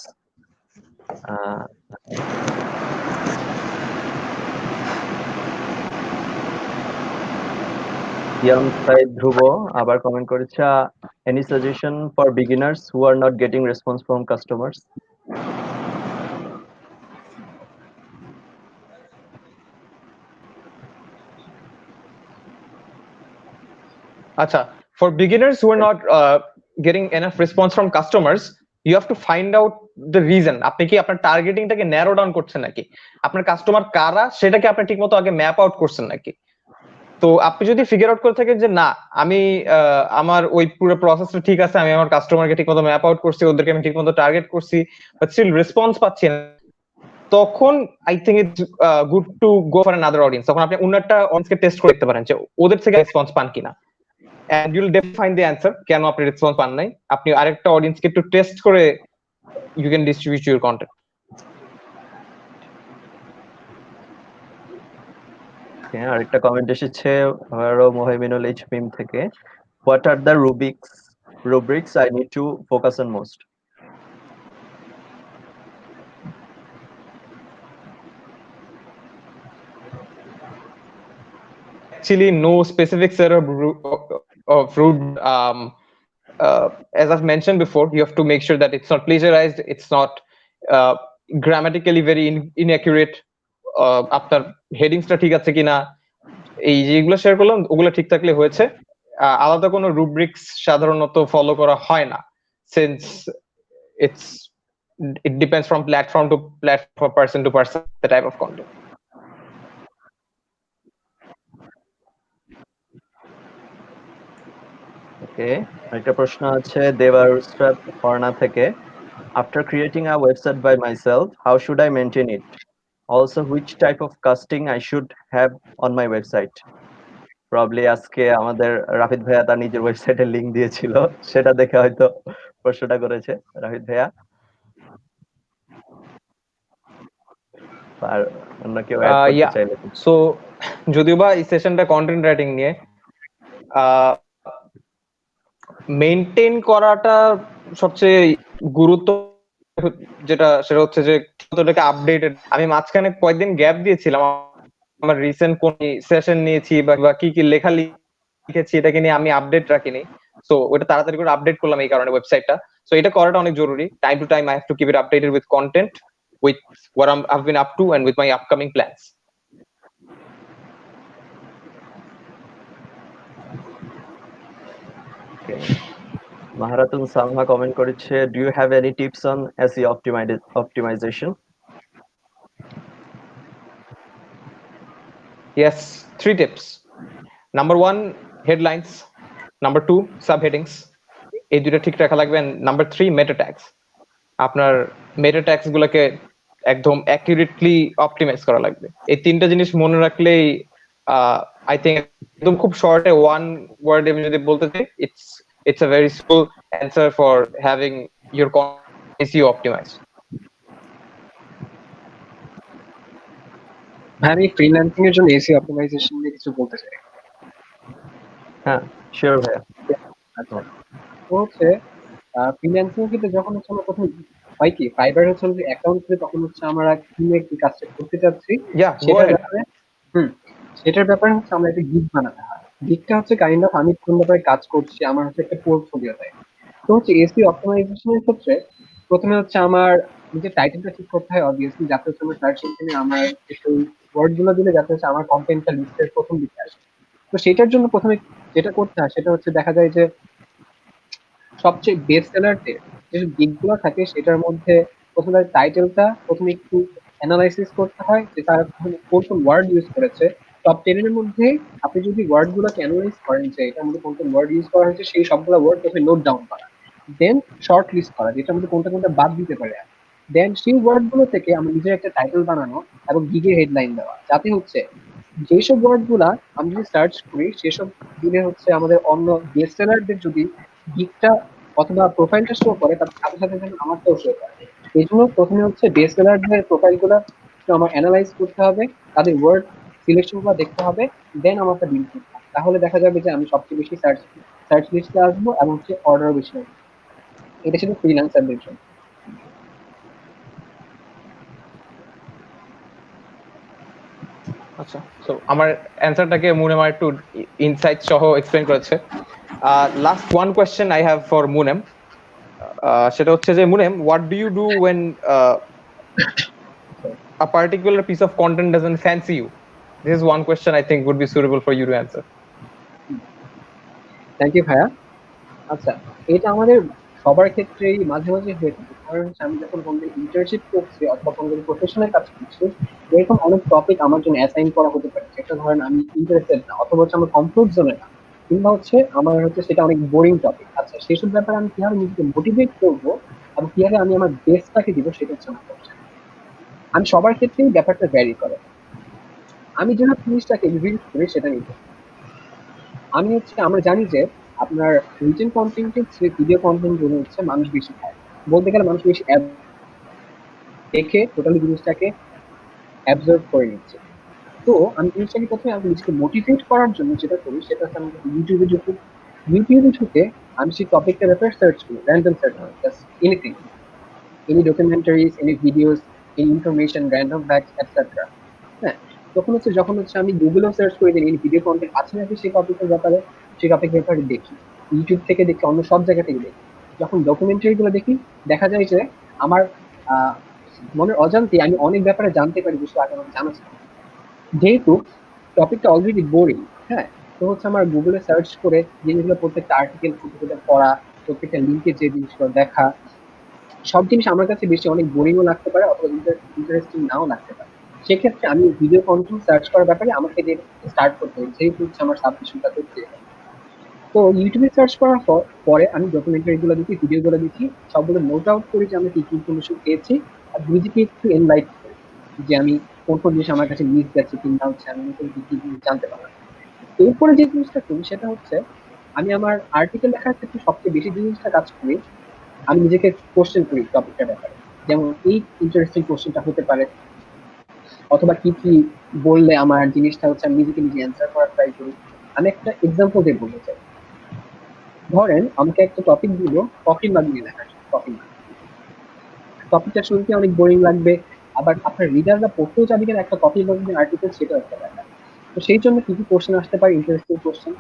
ইয়ান সাইদ ধ্রুব আবার কমেন্ট করেছে, any suggestion for beginners who are not getting response from customers? Acha, for beginners who are not getting enough response from customers, you have to find out the reason. আপনি কি আপনার টার্গেটিংটাকে narrow down করছেন নাকি, আপনার customer কারা সেটাকে আপনি ঠিকমতো আগে ম্যাপ আউট করছেন নাকি? তো আপনি যদি ফিগার আউট করে থাকেন যে না আমি আমার ওই পুরো প্রসেসটা ঠিক আছে, আমি আমার কাস্টমারকে ঠিকমতো ম্যাপ আউট করছি, ওদেরকে আমি ঠিকমতো টার্গেট করছি, বাট স্টিল রেসপন্স পাচ্ছি না, তখন I think it's good to go for another audience. তখন আপনি অন্যটা অডিয়েন্সকে টেস্ট করে দেখতে পারেন যে ওদের থেকে রেসপন্স পান কিনা, and you'll definitely find the answer কেন আপনি রেসপন্স পান নাই। আপনি আরেকটা অডিয়েন্সকে একটু টেস্ট করে you can distribute your content. হ্যাঁ, আরেকটা কমেন্ট এসেছে আরো মোহাইমিনুল এইচপিএম থেকে, what are the rubrics I need to focus on most? Actually no specific set of as I've mentioned before, you have to make sure that it's not plagiarized, it's not grammatically very inaccurate, আপনার হেডিংসটা ঠিক আছে কিনা, এই যেগুলো share করলাম ওগুলো ঠিক থাকলে হয়েছে। আলাদা কোনো রুব্রিক্স সাধারণত ফলো করা হয় না, since it depends from platform to platform, person to person, the type of content. ওকে, একটা প্রশ্ন আছে দেবারুস্রাত হর্না থেকে, after creating a website by myself, how should I maintain it? Also, which type of casting I should have on my website? Probably আজকে আমাদের রাফিদ ভাইয়া তার নিজের ওয়েবসাইটের লিংক দিয়েছিল, সেটা দেখে হয়তো প্রশ্নটা করেছে রাফিদ ভাইয়া। আর অন্য কেউ অ্যাড করতে চাইলে। সো যদিও বা এই সেশনটা কন্টেন্ট রাইটিং নিয়ে, মেইনটেইন করাটা সবচেয়ে গুরুত্ব যেটা সেটা হচ্ছে যে কতটাকে আপডেটেড। আমি মাঝখানে কয়েকদিন গ্যাপ দিয়েছিলাম, আমার রিসেন্ট কোন সেশন নিয়েছি বা কি কি লেখা লিখেছি এটাকে নিয়ে আমি আপডেট রাখিনি, সো ওটা তাড়াতাড়ি করে আপডেট করলাম এই কারণে ওয়েবসাইটটা। সো এটা করাটা অনেক জরুরি, time to time I have to keep it updated with content, with what I've been up to and with my upcoming plans. Okay. Maharatun Salma comment করেছে, do you have any tips on SEO optimization? Yes, 3 tips. Number 1, headlines, number 2 সাবহেডিংস, এই দুটো ঠিক রাখা লাগবে। Number 3 মেটা tags, আপনার মেটা tags গুলোকে একদম accurately optimise করা লাগবে। এই তিনটা জিনিস মনে রাখলেই আই থিঙ্ক একদম খুব শর্টে ওয়ান ওয়ার্ডে আমি যদি বলতে চাই, it's a very simple answer for having your SEO optimized. ভাই আমি ফ্রিল্যান্সিং এর জন্য এসি অপটিমাইজেশন নিয়ে কিছু বলতে চাই। হ্যাঁ, শিওর ভাইয়া। আচ্ছা, তো হচ্ছে ফ্রিল্যান্সিং এর ক্ষেত্রে যখন হচ্ছে আমরা প্রথম হয় কি ফাইবার হচ্ছে আমাদের অ্যাকাউন্ট করে, তখন হচ্ছে আমরা কিনে কি কাজটা করতে চাচ্ছি Yeah, go সেটার ahead. ব্যাপারে সেটার ব্যাপারে হচ্ছে আমরা একটা গিগ বানাতে হয়। গিগটা হচ্ছে কাইন্ড অফ আমি কোন ব্যাপারে কাজ করছি, আমার হচ্ছে একটা পোর্টফোলিও দেয়। তো হচ্ছে এসি অপটিমাইজেশনের ক্ষেত্রে প্রথমে হচ্ছে আমার নিজের টাইটেলটা ঠিক করতে হয় অবভিয়াসলি, যাতে হচ্ছে আমার সার্চ ইঞ্জিনে আমার সেই ওয়ার্ড গুলো দিলে যাতে হচ্ছে আমার কন্টেন্টটা লিস্টের প্রথম দিকে আসে। তো সেটার জন্য প্রথমে যেটা করতে হয় সেটা হচ্ছে দেখা যায় যে সবচেয়ে বেস্ট সেলারতে যে গিগগুলো থাকে সেটার মধ্যে প্রথমে টাইটেলটা প্রথমে একটু অ্যানালাইসিস করতে হয় যে তারা কোন কোন ওয়ার্ড ইউজ করেছে। টপ 10 এর মধ্যে আপনি যদি ওয়ার্ড গুলোকে অ্যানালাইজ করেন যে এটার মধ্যে কোন কোন ওয়ার্ড ইউজ করা হয়েছে, সেই সবগুলো ওয়ার্ড প্রথমে নোট ডাউন করা, দেন শর্ট লিস্ট করা যেটার মধ্যে কোনটা কোনটা বাদ দিতে পারে, দেন সেই ওয়ার্ড গুলো থেকে আমার নিজের একটা টাইটেল বানানো এবং গিগের হেডলাইন দেওয়া, যাতে হচ্ছে যেসব ওয়ার্ড গুলা আমি যদি সার্চ করি সেসব দিলে হচ্ছে আমাদের অন্য বেস্ট সেলারদের যদি গিগটা অথবা প্রোফাইলটা শো করে তার সাথে সাথে যেন আমারটাও শো করে। এই জন্য প্রথমে হচ্ছে বেস্ট সেলারদের প্রোফাইলগুলো আমার অ্যানালাইজ করতে হবে, তাদের ওয়ার্ড সিলেকশন গুলো দেখতে হবে, দেন আমারটা বিল করতে হবে। তাহলে দেখা যাবে যে আমি সবচেয়ে বেশি সার্চ লিস্টে আসবো এবং হচ্ছে অর্ডারও বেশি হবে। এটা ছিল ফ্রিল্যান্সারদের জন্য। আচ্ছা, সো আমার অ্যানসারটাকে মুনেম আর একটু ইনসাইট সহ এক্সপ্লেইন করেছে। Last one question I have for Munem, সেটা হচ্ছে যে Munem, what do you do when a particular piece of content doesn't fancy you? This is one question I think would be suitable for you to answer. Thank you ভাইয়া। আচ্ছা, এটা আমাদের সবার ক্ষেত্রেই মাঝে মাঝে হয়ে থাকে। কারণ হচ্ছে আমি যখন কোনদিন ইন্টার্নশিপ করছি অথবা কোনদিন প্রফেশনাল কাজ করছি, এরকম অনেক টপিক আমার জন্য অ্যাসাইন করা হতে পারে যেটা ধরেন আমি ইন্টারেস্টেড না, অথবা হচ্ছে আমার কমফোর্ট জোনে না, কিংবা হচ্ছে আমার হচ্ছে সেটা অনেক বোরিং টপিক। আচ্ছা, সেসব ব্যাপারে আমি কিভাবে নিজেকে মোটিভেট করবো এবং কিভাবে আমি আমার বেস্টটাকে দিব সেটা হচ্ছে আমার question। আমি সবার ক্ষেত্রেই ব্যাপারটা ভ্যারি করে। আমি যেভাবে জিনিসটাকে রিভিউ করি সেটা নিতে আমি হচ্ছে আমরা জানি যে আপনার রিটেন কন্টেন্টের চেয়ে ভিডিও কন্টেন্ট গুলো হচ্ছে মানুষ বেশি খায়। বলতে গেলে মানুষ বেশি দেখে টোটালি জিনিসটাকে অ্যাবজর্ব করে নিচ্ছে। তো আমি জিনিসটাকে প্রথমে আমি নিজেকে মোটিভেট করার জন্য যেটা করি সেটা হচ্ছে আমি ইউটিউবে ঢুকে আমি সেই টপিকটার ব্যাপারে সার্চ করি, র্যান্ডম সার্চ করি, just anything, any documentaries, any videos, any information, random facts etcetera. হ্যাঁ, যখন হচ্ছে আমি গুগলেও সার্চ করে দিই এই ভিডিও কন্টেন্ট আছে নাকি সেই টপিকের ব্যাপারে, সেই টপিকের ব্যাপারে দেখি, ইউটিউব থেকে দেখি, অন্য সব জায়গা থেকে দেখি। যখন ডকুমেন্টারি গুলো দেখি দেখা যায় যে আমার মনের অজান্তে আমি অনেক ব্যাপারে জানতে পারি যেসব আগে আমার জানা ছিল না। যেহেতু টপিকটা অলরেডি বোরিং, হ্যাঁ, তো হচ্ছে আমার গুগলে সার্চ করে জিনিসগুলো প্রত্যেকটা আর্টিকেল খুঁজে পড়া, প্রত্যেকটা লিঙ্কে যে জিনিসগুলো দেখা, সব জিনিস আমার কাছে বেশি অনেক বোরিংও লাগতে পারে অথবা ইন্টারেস্টিং নাও লাগতে পারে। সেক্ষেত্রে আমি ভিডিও কন্টেন্ট সার্চ করার ব্যাপারে আমাকে যে স্টার্ট করতে হবে, যেহেতু হচ্ছে আমার সাবমিশনটা করতে হবে। তো ইউটিউবে সার্চ করার পরে আমি ডকুমেন্টারি গুলো দেখি, ভিডিও গুলো দেখি, সবগুলো নোট আউট করি যে আমি কি কি ইনফরমেশন পেয়েছি, আর নিজেকে একটু এনলাইট করি যে আমি কোন কোন জিনিস আমার কাছে মিস গেছে কিংবা হচ্ছে আমি নতুন কি কি জিনিস জানতে পারলাম। এরপরে যে জিনিসটা করি সেটা হচ্ছে আমি আমার আর্টিকেল লেখার ক্ষেত্রে সবচেয়ে বেশি জিনিসটা কাজ করি, আমি নিজেকে কোশ্চেন করি টপিকটার ব্যাপারে, যেমন এই ইন্টারেস্টিং কোশ্চেনটা হতে পারে, অথবা কি কি বললে আমার জিনিসটা হচ্ছে আমি নিজেকে নিজে অ্যান্সার করার ট্রাই করি। আমি একটা এক্সাম্পল দিয়ে বলতে চাই। ধরেন আমাকে একটা টপিক দিল কফি মাগ নিয়ে লেখার, কফি মাগ। টপিকটা শুনতে অনেক বোরিং লাগবে, আবার আপনার রিডাররা পড়তেও চাবে কিনা একটা কফি মাগ নিয়ে আর্টিকেল, সেটাও একটা ব্যাপার। তো সেই জন্য কি কি কোশ্চেন আসতে পারে, ইন্টারেস্টিং কোশ্চেন,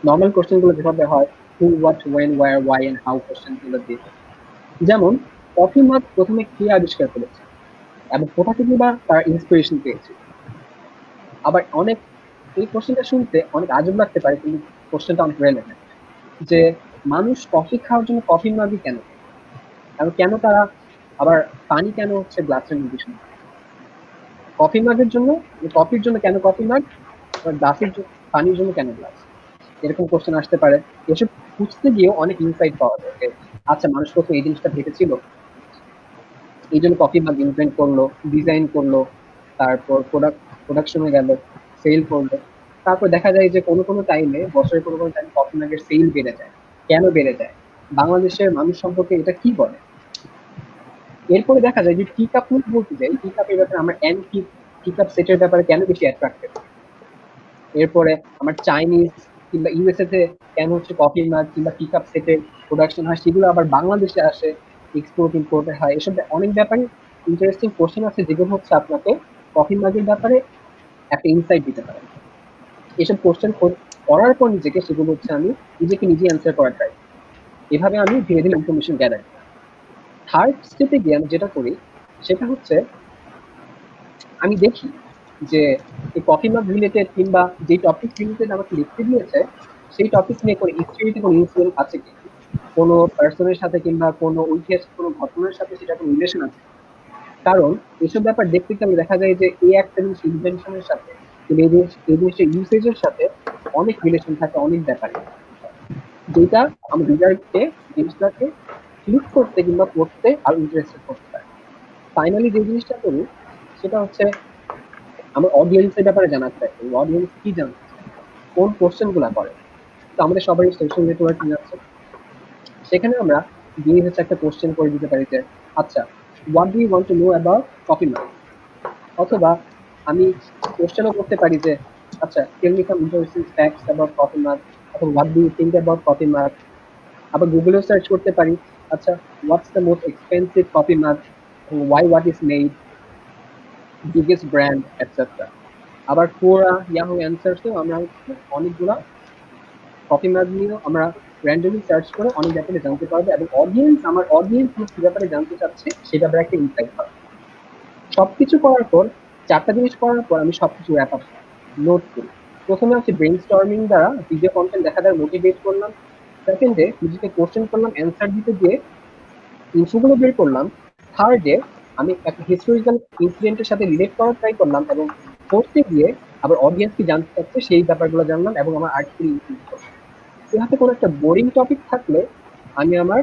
নর্মাল কোশ্চেন গুলো যেভাবে হয় who, what, when, where, why and how question গুলো দিয়ে। যেমন কফি মাগ প্রথমে কে আবিষ্কার করেছে এবং কোথা থেকে বা তার ইন্সপিরেশন পেয়েছে। আবার অনেক এই কোশ্চেনটা শুনতে অনেক আজব লাগতে পারে, কিন্তু কোশ্চেনটা অনেক রেলেভেন্ট, যে মানুষ কফি খাওয়ার জন্য কফি মাগই কেন, এবং কেন তারা আবার পানি কেন হচ্ছে গ্লাসের মধ্যে শুনতে, কফি মাগের জন্য, কফির জন্য কেন কফি মাগ, আবার গ্লাসের পানির জন্য কেন গ্লাস, এরকম কোশ্চেন আসতে পারে। এসব খুঁজতে গিয়ে অনেক ইনসাইট পাওয়া যায় যে আচ্ছা মানুষ প্রথমে এই জিনিসটা ভেবেছিল, এই জন্য কফি মাগ ইনভেন্ট করলো, ডিজাইন করলো, তারপর প্রোডাকশনে গেল, সেল করলো। তারপর দেখা যায় যে কোনো কোনো টাইমে, বছরের কোনো কোনো টাইমে কফি মাগের সেল বেড়ে যায়। কেন বেড়ে যায়, বাংলাদেশের মানুষ সম্পর্কে এটা কি বলে। এরপরে দেখা যায় যে টি কাপ নিয়ে বলতে যাই, টি কাপের ব্যাপারে আমরা টি কাপ সেটের ব্যাপারে কেন বেশি অ্যাট্রাক্টেড। এরপরে আমার চাইনিজ কিংবা ইউএসএ তে কেন হচ্ছে কফি মাগ কিংবা টি কাপ সেটের প্রোডাকশন হয়, সেগুলো আবার বাংলাদেশে আসে, এক্সপোর্ট ইম্পোর্টে হয়। এসব অনেক ব্যাপারে ইন্টারেস্টিং কোশ্চেন আছে যেগুলো হচ্ছে আপনাকে কফি মাগের ব্যাপারে একটা ইনসাইট দিতে পারে। এসব কোশ্চেন করার পর নিজেকে সেগুলো হচ্ছে আমি নিজেকে নিজে অ্যান্সার করার ট্রাই, এভাবে আমি ধীরে ধীরে ইনফরমেশন গ্যাদার। থার্ড স্টেপে গিয়ে আমি যেটা করি সেটা হচ্ছে আমি দেখি যে এই কফি মাগ রিলেটেড কিংবা যে টপিক রিলেটেড আমাকে লিখতে দিয়েছে সেই টপিক নিয়ে কোনো হিস্ট্রিতে কোনো ইনফ্লুয়েন্স আছে কি, কোনো পার্সনের সাথে কিংবা কোনো ঐতিহাসিক কোনো ঘটনার সাথে সেটা কোনো রিলেশন আছে। কারণ এসব ব্যাপার দেখতে গেলে দেখা যায় যে এই একটা জিনিস ইনভেনশনের সাথে এই জিনিসের ইউসেজের সাথে অনেক রিলেশন থাকে, অনেক ব্যাপারে, যেটা আমি রিডারকে জিনিসটাকে ক্লিক করতে কিংবা পড়তে আর ইন্টারেস্টেড করতে পারে। ফাইনালি যে জিনিসটা করি সেটা হচ্ছে আমার অডিয়েন্সের ব্যাপারে জানাতে চাই, অডিয়েন্স কি জানতে চায়, কোন কোশ্চেন গুলা করে। তো আমাদের সবাই সোশ্যাল নেটওয়ার্কিং আছে, সেখানে আমরা গিয়ে হচ্ছে একটা কোশ্চেন করে দিতে পারি যে আচ্ছা what do you want to know about coffee mug, অথবা আমি কোশ্চেনও করতে পারি যে আচ্ছা tell me some interesting facts about coffee mug, অথবা what do you think about coffee mug. আবার গুগলেও সার্চ করতে পারি আচ্ছা what's the most expensive coffee mug, why what is made, biggest brand etcetera. আবার কোরা, ইয়াহু অ্যান্সার্সেও আমরা অনেকগুলা coffee মাগ নিয়েও আমরা র্যান্ডমলি সার্চ করে অনেক ব্যাপারে জানতে পারবো, এবং আমার অডিয়েন্স কি ব্যাপারে জানতে চাচ্ছে সে ব্যাপারে একটা ইনসাইট পাবো। সবকিছু করার পর, চারটা জিনিস করার পর আমি সবকিছু র্যাপ আপ নোট করি। প্রথমে হচ্ছে ব্রেন স্টর্মিং দ্বারা ভিডিও কন্টেন্ট দেখা দ্বারা মোটিভেট করলাম। সেকেন্ডে নিজেকে কোশ্চেন করলাম, অ্যান্সার দিতে গিয়ে ইনফোগুলো বের করলাম। থার্ডে আমি একটা হিস্টোরিক্যাল ইনসিডেন্টের সাথে রিলেট করার ট্রাই করলাম, এবং ফোর্থে গিয়ে আবার অডিয়েন্স কি জানতে চাচ্ছে সেই ব্যাপারগুলো জানলাম এবং আমার আর্টিকেল ইনক্লুড করলাম। এর কোনো একটা বোরিং টপিক থাকলে আমি আমার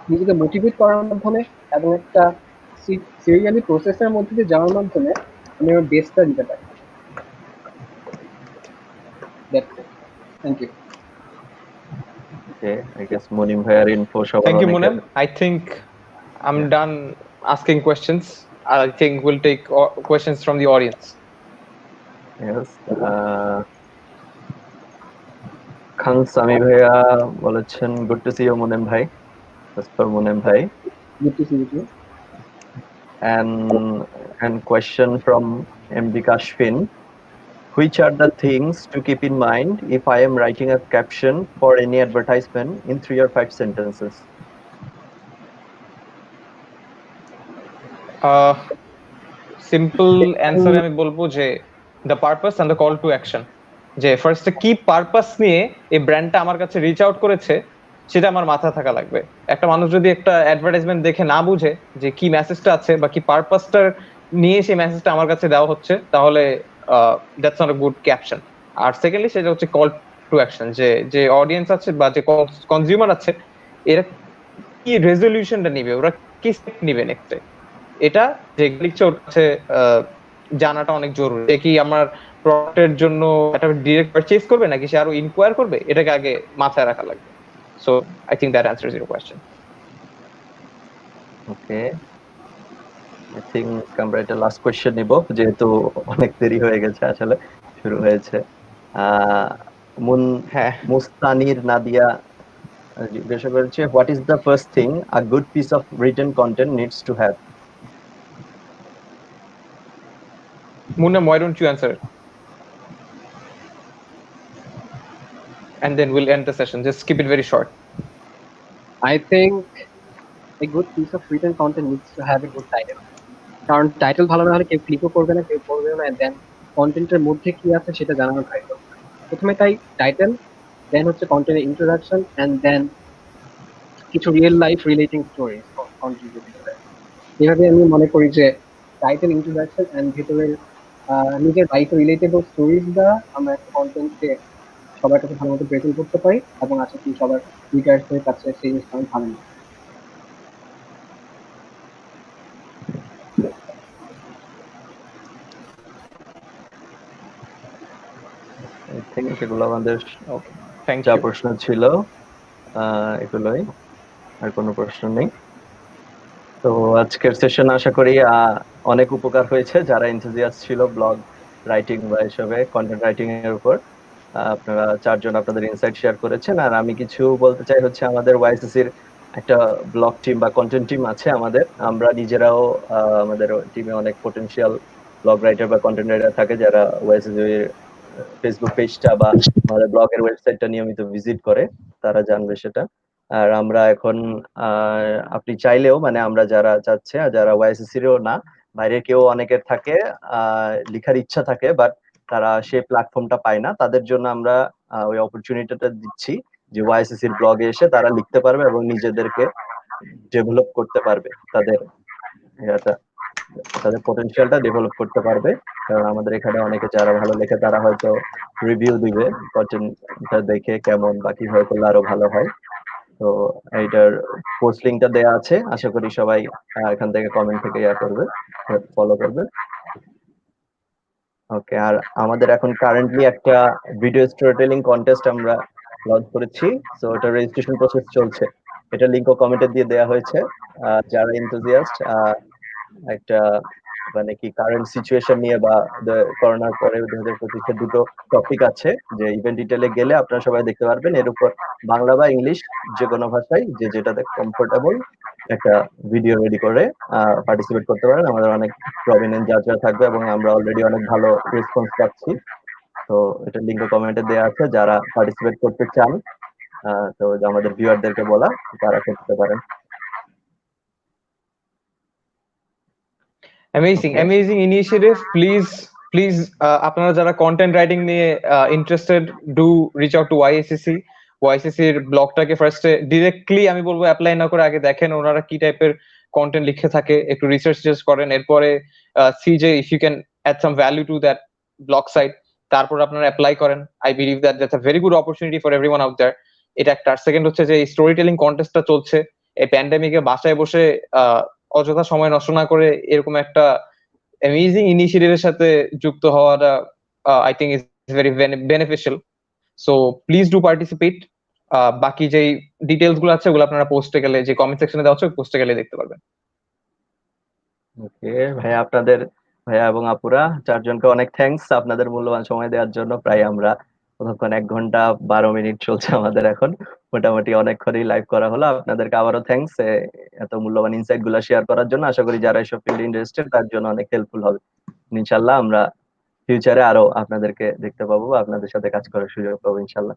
নিজেকে মোটিভেট করার মাধ্যমে এবং একটা সিরিয়ালি প্রসেসের মধ্যে দিয়ে যাওয়ার মাধ্যমে আমি আমার বেস্টটা দিতে পারি। Thank you. Okay, I guess Munim bhaiyer info সবার Thank you, অনেকের- Munem. I think I'm done asking questions. I think we'll take questions from the audience. Yes. Khan Sami ভাইয়া বলেছেন good to see you Munem ভাই, ফর মুনেম ভাই। Good to see you. And question from MD Kashfin. Which are the things to keep in mind if I am writing a caption for any advertisement in 3 or 5 sentences? Simple answer আমি বলবো যে the purpose and the call to action. যে ফার্স্টে কি purpose নিয়ে এই ব্র্যান্ডটা আমার কাছে রিচ আউট করেছে সেটা আমার মাথায় থাকা লাগবে। একটা মানুষ যদি একটা অ্যাডভার্টাইজমেন্ট দেখে না বুঝে যে কি মেসেজটা আছে বা কি পারপাসটা নিয়ে সেই মেসেজটা আমার কাছে দেওয়া হচ্ছে, তাহলে that's not a good caption. আর সেকেন্ডলি সেটা হচ্ছে কল টু অ্যাকশন, যে যে অডিয়েন্স আছে বা যে কনজিউমার আছে এরা কি রেজলিউশনটা নিবে, ওরা কি স্টেপ নিবে নেক্সটে, এটা যে লিখছে ওর কাছে জানাটা অনেক জরুরি। সে কি আমার প্রোডাক্টের জন্য একটা ডিরেক্ট পারচেজ করবে নাকি সে আরো ইনকোয়ার করবে, এটাকে আগে মাথায় রাখা লাগবে। So I think that answers your question. Okay, I think আমরা এটা লাস্ট কোয়েশ্চেন নিব যেহেতু অনেক দেরি হয়ে গেছে, আসলে শুরু হয়েছে। মুস্তানির নাদিয়া জিজ্ঞাসা করেছে what is the first thing a good piece of written content needs to have? Munam, why don't you answer? And then we'll end the session. Just keep it very short. I think a good piece of written content needs to have a good title. কারণ title ভালো না হলে কেউ ক্লিকও করবে না, কেউ পড়বে না, দেন কন্টেন্টের মধ্যে কি আছে সেটা জানানোর ট্রাই করবে। প্রথমে তাই টাইটেল, দেন হচ্ছে কন্টেন্টের ইন্ট্রোডাকশন, এন্ড দেন কিছু real life relating story content. এভাবে আমি মনে করি যে টাইটেল, ইন্ট্রোডাকশন এন্ড ভেতরের নিজের লাইফ রিলেটেবল স্টোরিজ দ্বারা আমরা একটা কন্টেন্টকে সবার কাছে ভালো মতো প্রেজেন্ট করতে পারি, এবং আশা করি সবার রিডার্সদের কাছে সেই জিনিসটা অনেক ভালো লাগে। I think এগুলো আমাদের থ্যাংক যা ইউ। প্রশ্ন ছিল এগুলোই, আর কোনো প্রশ্ন নেই। তো আজকের সেশন আশা করি অনেক উপকার হয়েছে যারা এনথুজিয়াস্ট ছিল ব্লগ রাইটিং বা এসবে কন্টেন্ট রাইটিং এর উপর। আপনারা চারজন আপনাদের ইনসাইট শেয়ার করেছেন, আর আমি কিছু বলতে চাই হচ্ছে আমাদের ওয়াইসিসির একটা ব্লগ টিম বা কন্টেন্ট টিম আছে আমাদের। আমরা নিজেরাও আমাদের টিমে অনেক পোটেনশিয়াল ব্লগ রাইটার বা কন্টেন্ট রাইটার থাকে যারা ওয়াইসিসির ফেসবুক পেজটা বা আমাদের ব্লগের ওয়েবসাইটটা নিয়মিত ভিজিট করে, তারা জানবে সেটা। আর আমরা এখন আপনি চাইলেও মানে আমরা যারা চাচ্ছে আর যারা ওয়াইসিসিরও না, বাইরে কেউ অনেকের থাকে লেখার ইচ্ছা থাকে বাট তারা সে প্ল্যাটফর্মটা পায় না, তাদের জন্য আমরা ওই অপরচুনিটিটা দিচ্ছি যে ওয়াইসিসির ব্লগে এসে তারা লিখতে পারবে এবং নিজেদেরকে ডেভেলপ করতে পারবে, তাদের এটা তাদের পটেনশিয়ালটা ডেভেলপ করতে পারবে। কারণ আমাদের এখানে অনেকে যারা ভালো লেখে তারা হয়তো রিভিউ দিবে কন্টেন্টটা দেখে কেমন বা কিভাবে করলে আরো ভালো হয়। তো এইটার পোস্ট লিঙ্কটা দেয়া আছে, আশা করি সবাই এখান থেকে কমেন্ট থেকে করবে, ফলো করবে। ওকে, আর আমাদের এখন কারেন্টলি একটা ভিডিও স্টোরি টেলিং কন্টেস্ট আমরা লঞ্চ করেছি, তো এটা রেজিস্ট্রেশন প্রসেস চলছে, এটা লিংকও কমেন্টে দিয়ে দেওয়া হয়েছে। যারা এনথুজিয়াস্ট একটা মানে কি কারেন্ট সিচুয়েশন নিয়ে বা করোনার পরে 2025 দুটো টপিক আছে যে ইভেন্ট ডিটেলে গেলে আপনারা সবাই দেখতে পারবেন, এর উপর বাংলা বা ইংলিশ যে কোনো ভাষায় যে যেটাতে কমফোর্টেবল একটা ভিডিও রেডি করে পার্টিসিপেট করতে পারেন। আমাদের অনেক প্রমিনেন্ট জাজরা থাকবে এবং আমরা অলরেডি অনেক ভালো রেসপন্স পাচ্ছি। তো এটা লিঙ্ক কমেন্টে দেওয়া আছে, যারা পার্টিসিপেট করতে চান তো আমাদের ভিউয়ারদেরকে বলা তারা করতে পারেন। Amazing initiative. প্লিজ আপনারা যারা কন্টেন্ট রাইটিং নিয়ে interested, do reach out to YCC এর ব্লগটাকে ফার্স্টে ডিরেক্টলি আমি বলবো অ্যাপ্লাই না করে আগে দেখেন ওনারা কি টাইপের কন্টেন্ট লিখে থাকে, একটু রিসার্চ করেন, এরপরে সি যে if you can add some value to that blog site, তারপর আপনারা অ্যাপ্লাই করেন। I believe that's a very good opportunity for everyone out there. এটা একটা। সেকেন্ড হচ্ছে যে এই স্টোরি টেলিং কন্টেস্টটা চলছে এই প্যান্ডেমিকে, বাসায় বসে অযথা সময় নষ্ট না করে এরকম একটা অ্যামেজিং ইনিশিয়েটিভের সাথে যুক্ত হওয়াটা I think is very beneficial. So please do participate. বাকি যেই ডিটেলস গুলো আছে ওগুলো আপনারা পোস্টে গেলে, যে কমেন্ট সেকশনে দেওয়া আছে পোস্টে গেলে দেখতে পারবেন। ওকে ভাইয়া, আপনাদের ভাইয়া এবং আপুরা চারজনকে অনেক থ্যাঙ্কস আপনাদের মূল্যবান সময় দেওয়ার জন্য। প্রায় আমরা কতক্ষণ 1 ঘন্টা 12 মিনিট চলছে আমাদের এখন, মোটামুটি অনেকক্ষণই লাইভ করা হলো। আপনাদেরকে আবারও থ্যাঙ্কস এত মূল্যবান ইনসাইট গুলো শেয়ার করার জন্য। আশা করি যারা এসব ফিল্ডে ইন্টারেস্টেড তার জন্য অনেক হেল্পফুল হবে। ইনশাল্লাহ আমরা ফিউচারে আরো আপনাদেরকে দেখতে পাবো, আপনাদের সাথে কাজ করার সুযোগ পাবো ইনশাল্লাহ।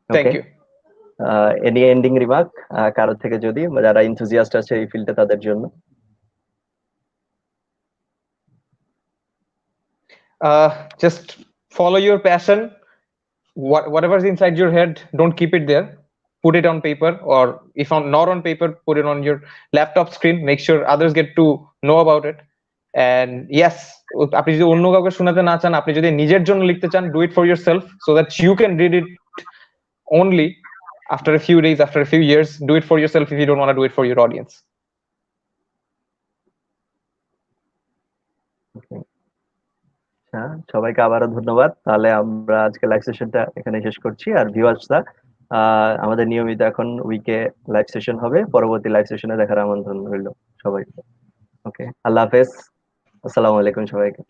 Thank okay, you. Any ending remark কারোর থেকে, যদি যারা ইনথুজিয়াস্ট আছে এই ফিল্ডে তাদের জন্য? Just follow your passion. Whatever's inside your head, don't keep it there. Put it on paper, or if not on paper, put it on your laptop screen. Make sure others get to know about it. And yes, আপনি যদি অন্য কাউকে শোনাতে না চান, আপনি যদি নিজের জন্য লিখতে চান, do it for yourself so that you can read it only after a few days, after a few years. Do it for yourself if you don't want to do it for your audience. সবাইকে আবারও ধন্যবাদ। তাহলে আমরা আজকে live সেশনটা এখানে শেষ করছি। আর ভিউয়ার্সরা, আমাদের নিয়মিত এখন উইকে লাইভ সেশন হবে, পরবর্তী লাইভ সেশনে দেখার আমন্ত্রণ রইল সবাইকে। ওকে, আল্লাহ হাফেজ, আসসালামু আলাইকুম সবাইকে।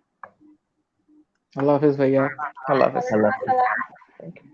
আল্লাহ হাফিজ ভাইয়া। Allah Hafiz. আল্লাহ হাফেজ। Thank you.